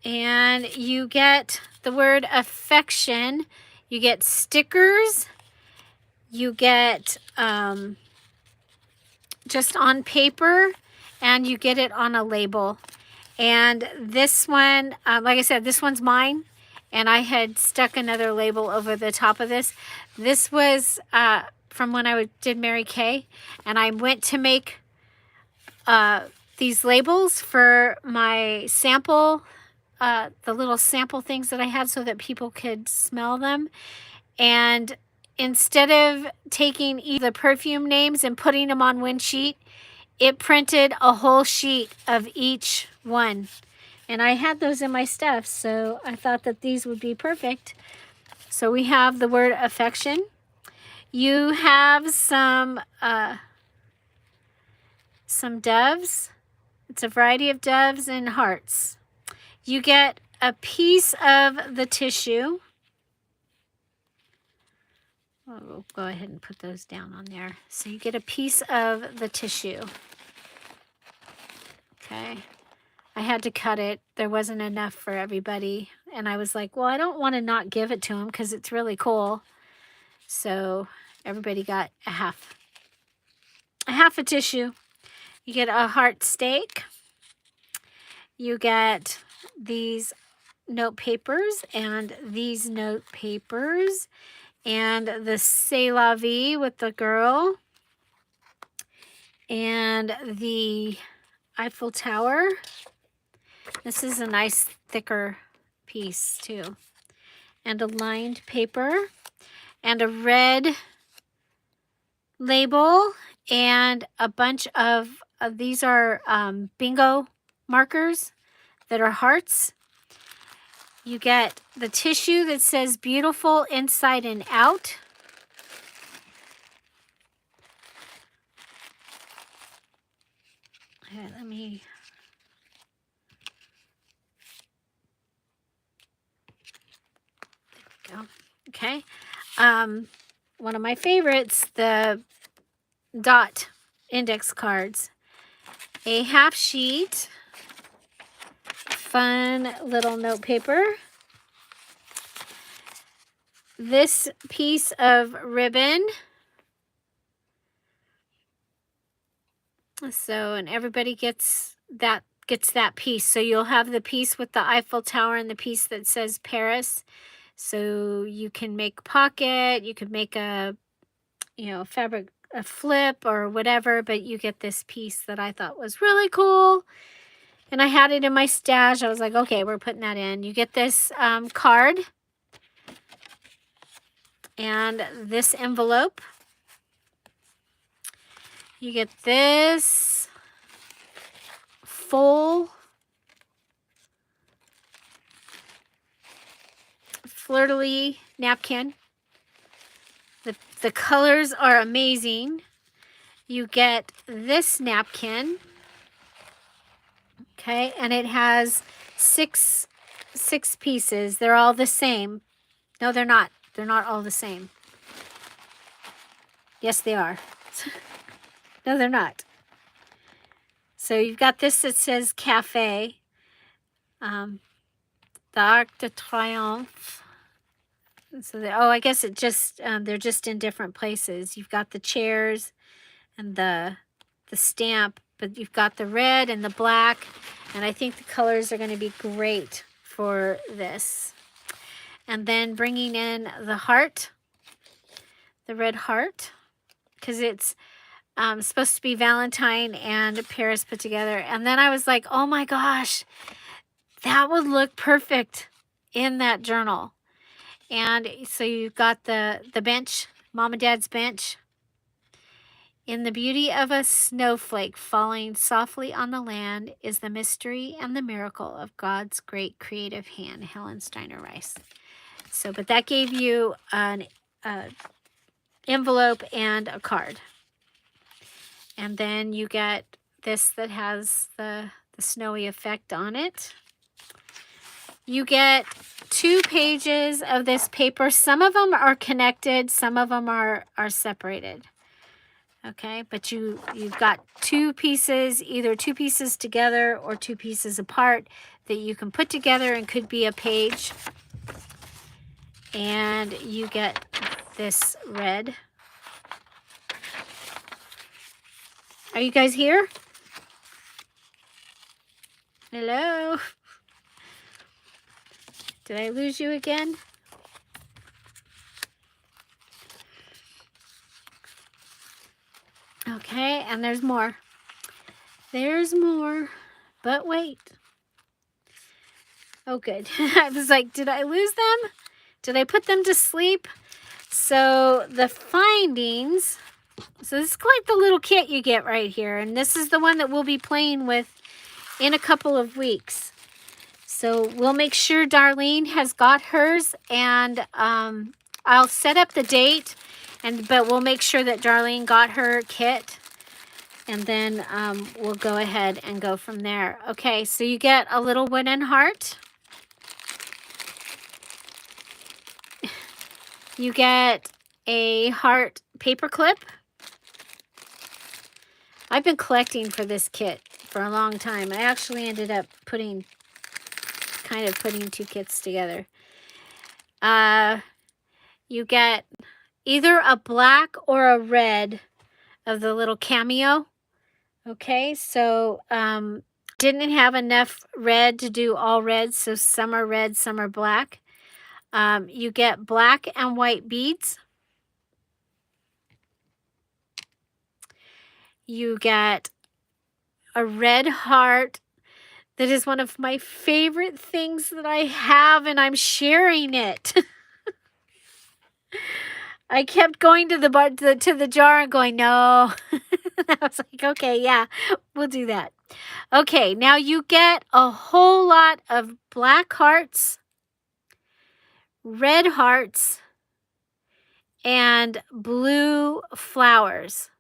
And you get the word affection. You get stickers. You get just on paper, and you get it on a label. And this one, like I said, this one's mine, and I had stuck another label over the top of this. This was from when I did Mary Kay, and I went to make these labels for my sample, the little sample things that I had, so that people could smell them. And instead of taking the perfume names and putting them on one sheet, it printed a whole sheet of each one. And I had those in my stuff, so I thought that these would be perfect. So we have the word affection. You have some doves. It's a variety of doves and hearts. You get a piece of the tissue. We'll go ahead and put those down on there. So you get a piece of the tissue. Okay. I had to cut it. There wasn't enough for everybody. And I was like, well, I don't want to not give it to them because it's really cool. So everybody got a half a tissue. You get a heart steak. You get these note papers and these note papers. And the C'est La Vie with the girl. And the Eiffel Tower. This is a nice thicker piece too. And a lined paper. And a red label. And a bunch of these are bingo markers that are hearts. You get the tissue that says beautiful inside and out. Here, let me... There we go. Okay. One of my favorites, the dot index cards. A half sheet, fun little note paper. This piece of ribbon. So, and everybody gets that piece. So you'll have the piece with the Eiffel Tower and the piece that says Paris. So you can make a pocket, you could make a, fabric, a flip or whatever, but you get this piece that I thought was really cool. And I had it in my stash. I was like, okay, we're putting that in. You get this card and this envelope. You get this full fleur-de-lis napkin. The colors are amazing. You get this napkin. Okay, and it has six pieces. They're all the same. No, they're not. They're not all the same. Yes, they are. No, they're not. So you've got this that says Cafe. The Arc de Triomphe. So I guess it just they're just in different places. You've got the chairs and the stamp, but you've got the red and the black, and I think the colors are going to be great for this. And then bringing in the heart, the red heart, because it's supposed to be Valentine and Paris put together. And then I was like, oh my gosh, that would look perfect in that journal. And so you've got the bench, Mom and Dad's bench. In the beauty of a snowflake falling softly on the land is the mystery and the miracle of God's great creative hand, Helen Steiner Rice. So, but that gave you an envelope and a card. And then you get this that has the snowy effect on it. You get 2 pages of this paper. Some of them are connected, some of them are separated. Okay, but you've got 2 pieces, either 2 pieces together or 2 pieces apart that you can put together and could be a page. And you get this red. Are you guys here? Hello? Did I lose you again? Okay, and there's more. There's more, but wait. Oh, good. I was like, did I lose them? Did I put them to sleep? So the findings, so this is quite the little kit you get right here. And this is the one that we'll be playing with in a couple of weeks. So we'll make sure Darlene has got hers, and I'll set up the date, but we'll make sure that Darlene got her kit, and then we'll go ahead and go from there. Okay, so you get a little wooden heart. You get a heart paper clip. I've been collecting for this kit for a long time. I actually ended up putting 2 kits together. You get either a black or a red of the little cameo. Okay, so didn't have enough red to do all red, so some are red, some are black. You get black and white beads. You get a red heart. That is one of my favorite things that I have, and I'm sharing it. I kept going to the jar and going, no. I was like, okay, yeah, we'll do that. Okay, now you get a whole lot of black hearts. red hearts, and blue flowers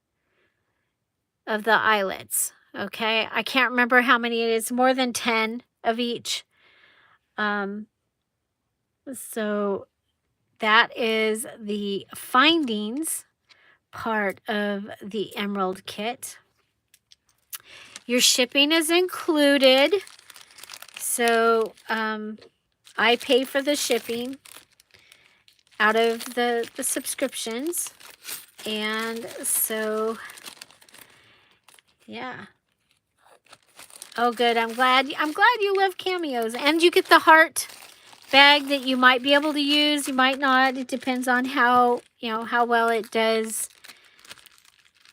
of the eyelets. Okay, I can't remember how many it is, more than 10 of each. So that is the findings part of the Emerald Kit. Your shipping is included. So I pay for the shipping out of the subscriptions. And so, yeah. Oh, good. I'm glad you love cameos. And you get the heart bag that you might be able to use. You might not. It depends on how, you know, how well it does,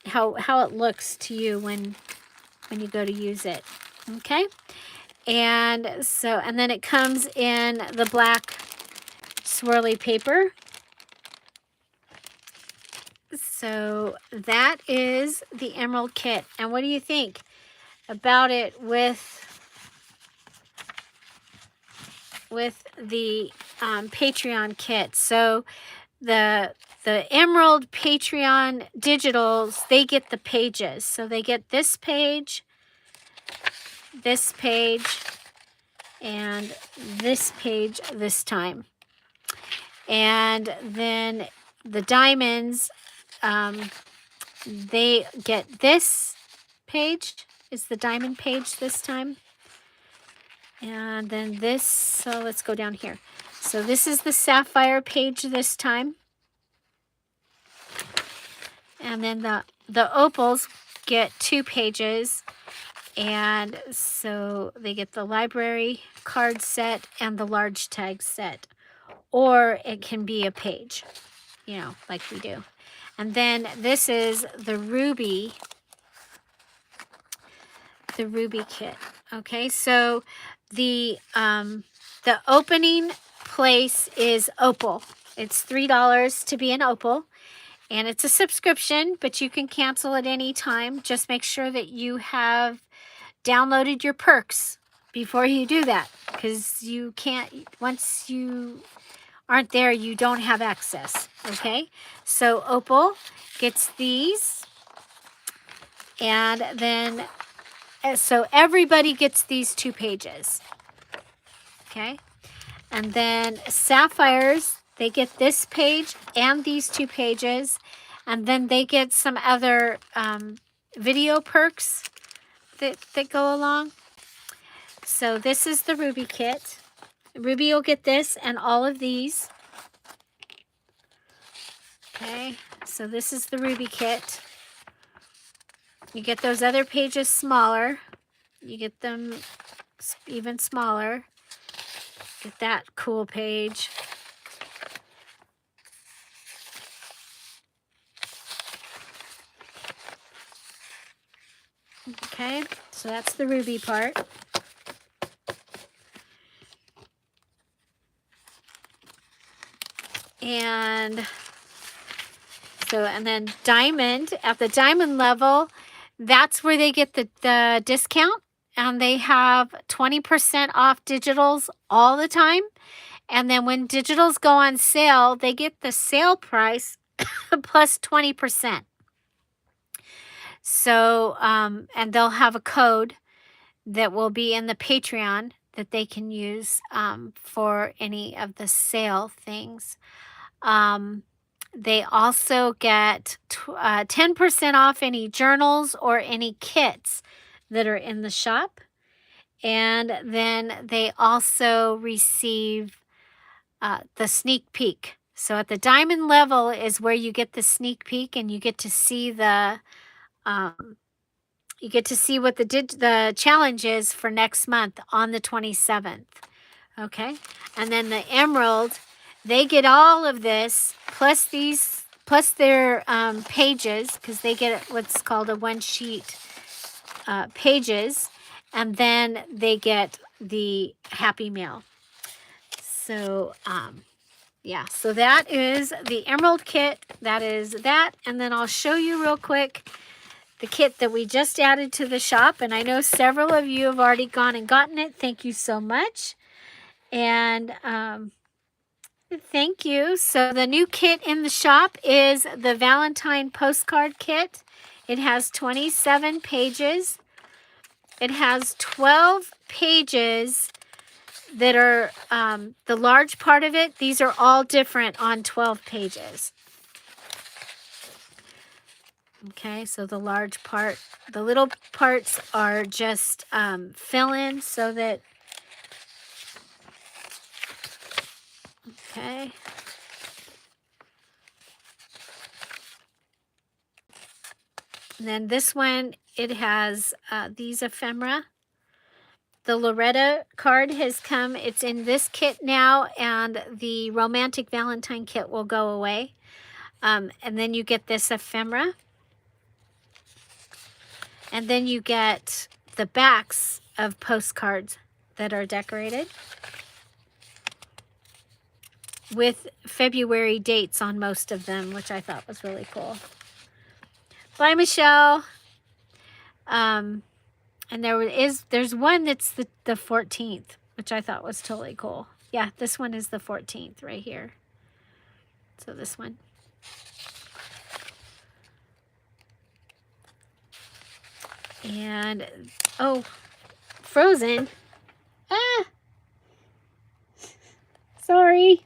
how it looks to you when you go to use it. Okay? And so, and then it comes in the black swirly paper. So that is the Emerald Kit. And what do you think about it with the Patreon kit? So the Emerald Patreon digitals, they get the pages. So they get this page, and this page this time. And then the diamonds, they get this page, is the diamond page this time. And then this, so let's go down here. So this is the sapphire page this time. And then the opals get 2 pages. And so they get the library card set and the large tag set. Or it can be a page, you know, like we do. And then this is the ruby kit. Okay, so the opening place is opal. It's $3 to be an opal, and it's a subscription, but you can cancel at any time. Just make sure that you have downloaded your perks before you do that, because you can't, once you aren't there, you don't have access. Okay, so opal gets these, and then so everybody gets these 2 pages. Okay, and then sapphires, they get this page and these 2 pages, and then they get some other video perks that go along. So this is the ruby kit. Ruby will get this and all of these. Okay, so this is the ruby kit. You get those other pages smaller. You get them even smaller. Get that cool page. Okay, so that's the ruby part. And so, and then diamond, at the diamond level, that's where they get the discount, and they have 20% off digitals all the time. And then when digitals go on sale, they get the sale price plus 20%. So, and they'll have a code that will be in the Patreon that they can use for any of the sale things. They also get 10% off any journals or any kits that are in the shop. And then they also receive the sneak peek. So at the diamond level is where you get the sneak peek, and you get to see the what the challenge is for next month on the 27th. Okay, and then the emerald, they get all of this plus these, plus their pages, because they get what's called a 1-sheet pages, and then they get the Happy Mail. So yeah, so that is the Emerald Kit. That is that, and then I'll show you real quick the kit that we just added to the shop, and I know several of you have already gone and gotten it. Thank you so much. And Thank you. So the new kit in the shop is the Valentine postcard kit. It has 27 pages. It has 12 pages that are the large part of it. These are all different on 12 pages. Okay, so the large part, the little parts are just fill-in so that, okay. And then this one, it has these ephemera. The Loretta card has come. It's in this kit now, and the Romantic Valentine kit will go away. And then you get this ephemera. And then you get the backs of postcards that are decorated with February dates on most of them, which I thought was really cool. Bye, Michelle. And there's one that's the 14th, which I thought was totally cool. Yeah, this one is the 14th right here. So this one. And, oh, Frozen. Ah! Sorry.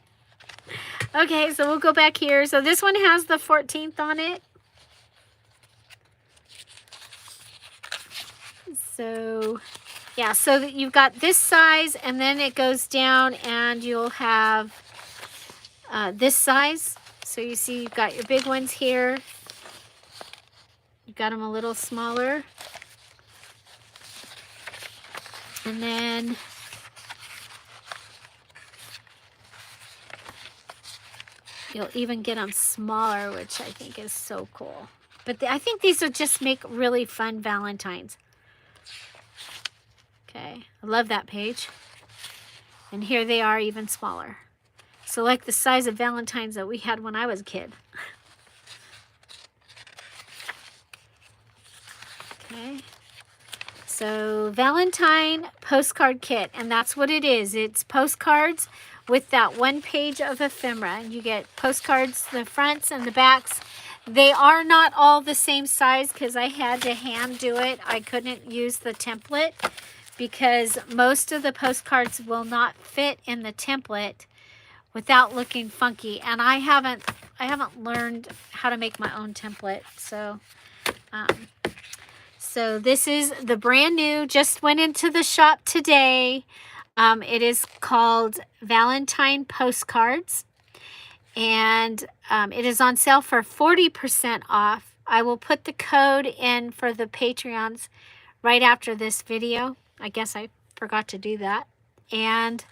Okay, so we'll go back here. So this one has the 14th on it. So, yeah, so that you've got this size, and then it goes down, and you'll have this size. So you see you've got your big ones here. You've got them a little smaller. And then you'll even get them smaller, which I think is so cool. But I think these will just make really fun Valentines. Okay, I love that page. And here they are even smaller. So like the size of Valentines that we had when I was a kid. Okay. So Valentine postcard kit, and that's what it is. It's postcards with that one page of ephemera. And you get postcards, the fronts and the backs. They are not all the same size because I had to hand do it. I couldn't use the template because most of the postcards will not fit in the template without looking funky. And I haven't learned how to make my own template. So this is the brand new, just went into the shop today. It is called Valentine Postcards. And it is on sale for 40% off. I will put the code in for the Patreons right after this video. I guess I forgot to do that. And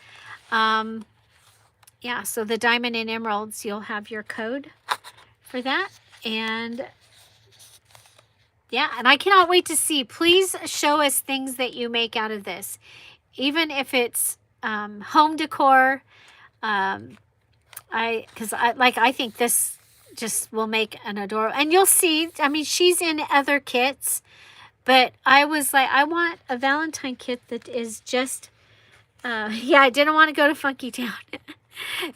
yeah, so the Diamond and Emeralds, you'll have your code for that. And yeah, and I cannot wait to see. Please show us things that you make out of this. Even if it's home decor. I think this just will make an adorable. And you'll see, I mean, she's in other kits. But I was like, I want a Valentine kit that is just, yeah, I didn't want to go to Funky Town.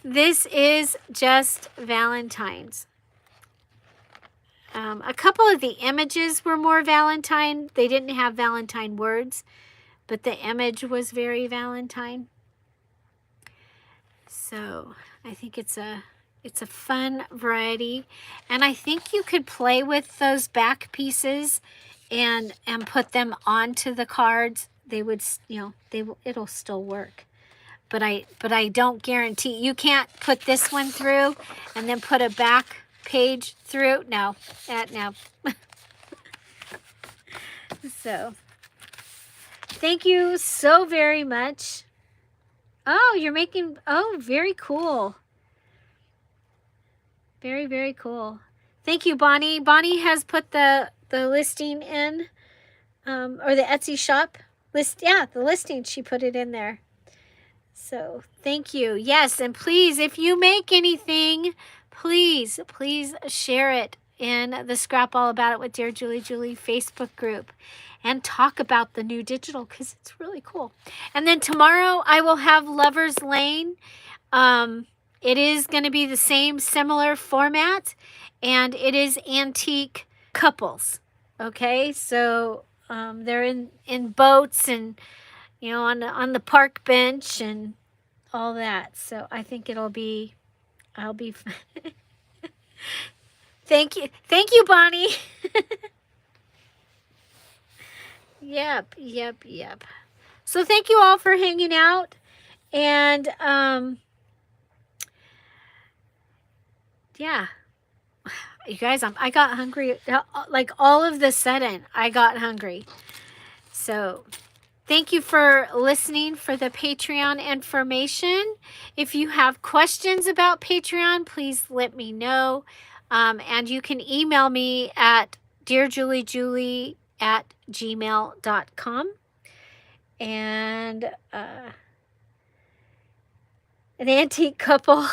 This is just Valentine's. A couple of the images were more Valentine. They didn't have Valentine words, but the image was very Valentine. So I think it's a fun variety. And I think you could play with those back pieces and put them onto the cards. They would, you know, it'll still work. But I don't guarantee. You can't put this one through and then put a back page through. No. No. So, thank you so very much. Oh, you're making, oh, very cool. Very, very cool. Thank you, Bonnie. Bonnie has put the listing in, or the Etsy shop list. Yeah, the listing, she put it in there. So thank you. Yes, and please, if you make anything, please share it in the Scrap All About It with Dear Julie Julie Facebook group and talk about the new digital because it's really cool. And then tomorrow I will have Lover's Lane. It is going to be the same similar format, and it is antique couples. Okay, so they're in boats and, you know, on the park bench and all that. So I think I'll be thank you, Bonnie. Yep. So thank you all for hanging out, and yeah, you guys, I got hungry, like all of the sudden I got hungry. So thank you for listening for the Patreon information. If you have questions about Patreon, please let me know. And you can email me at DearJulieJulie@gmail.com. And an antique couple.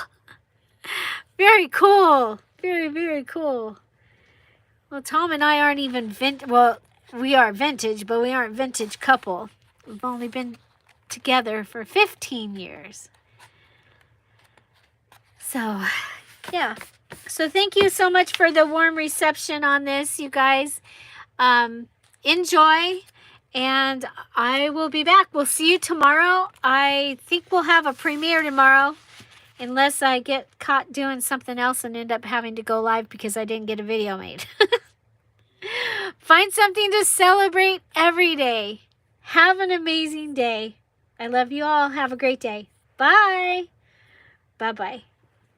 Very cool. Very, very cool. Well, Tom and I aren't even well, we are vintage, but we aren't vintage couple. We've only been together for 15 years. So, yeah. So thank you so much for the warm reception on this, you guys. Enjoy, and I will be back. We'll see you tomorrow. I think we'll have a premiere tomorrow, unless I get caught doing something else and end up having to go live because I didn't get a video made. Find something to celebrate every day. Have an amazing day. I love you all. Have a great day. Bye. Bye-bye.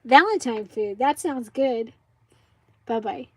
Valentine food. That sounds good. Bye-bye.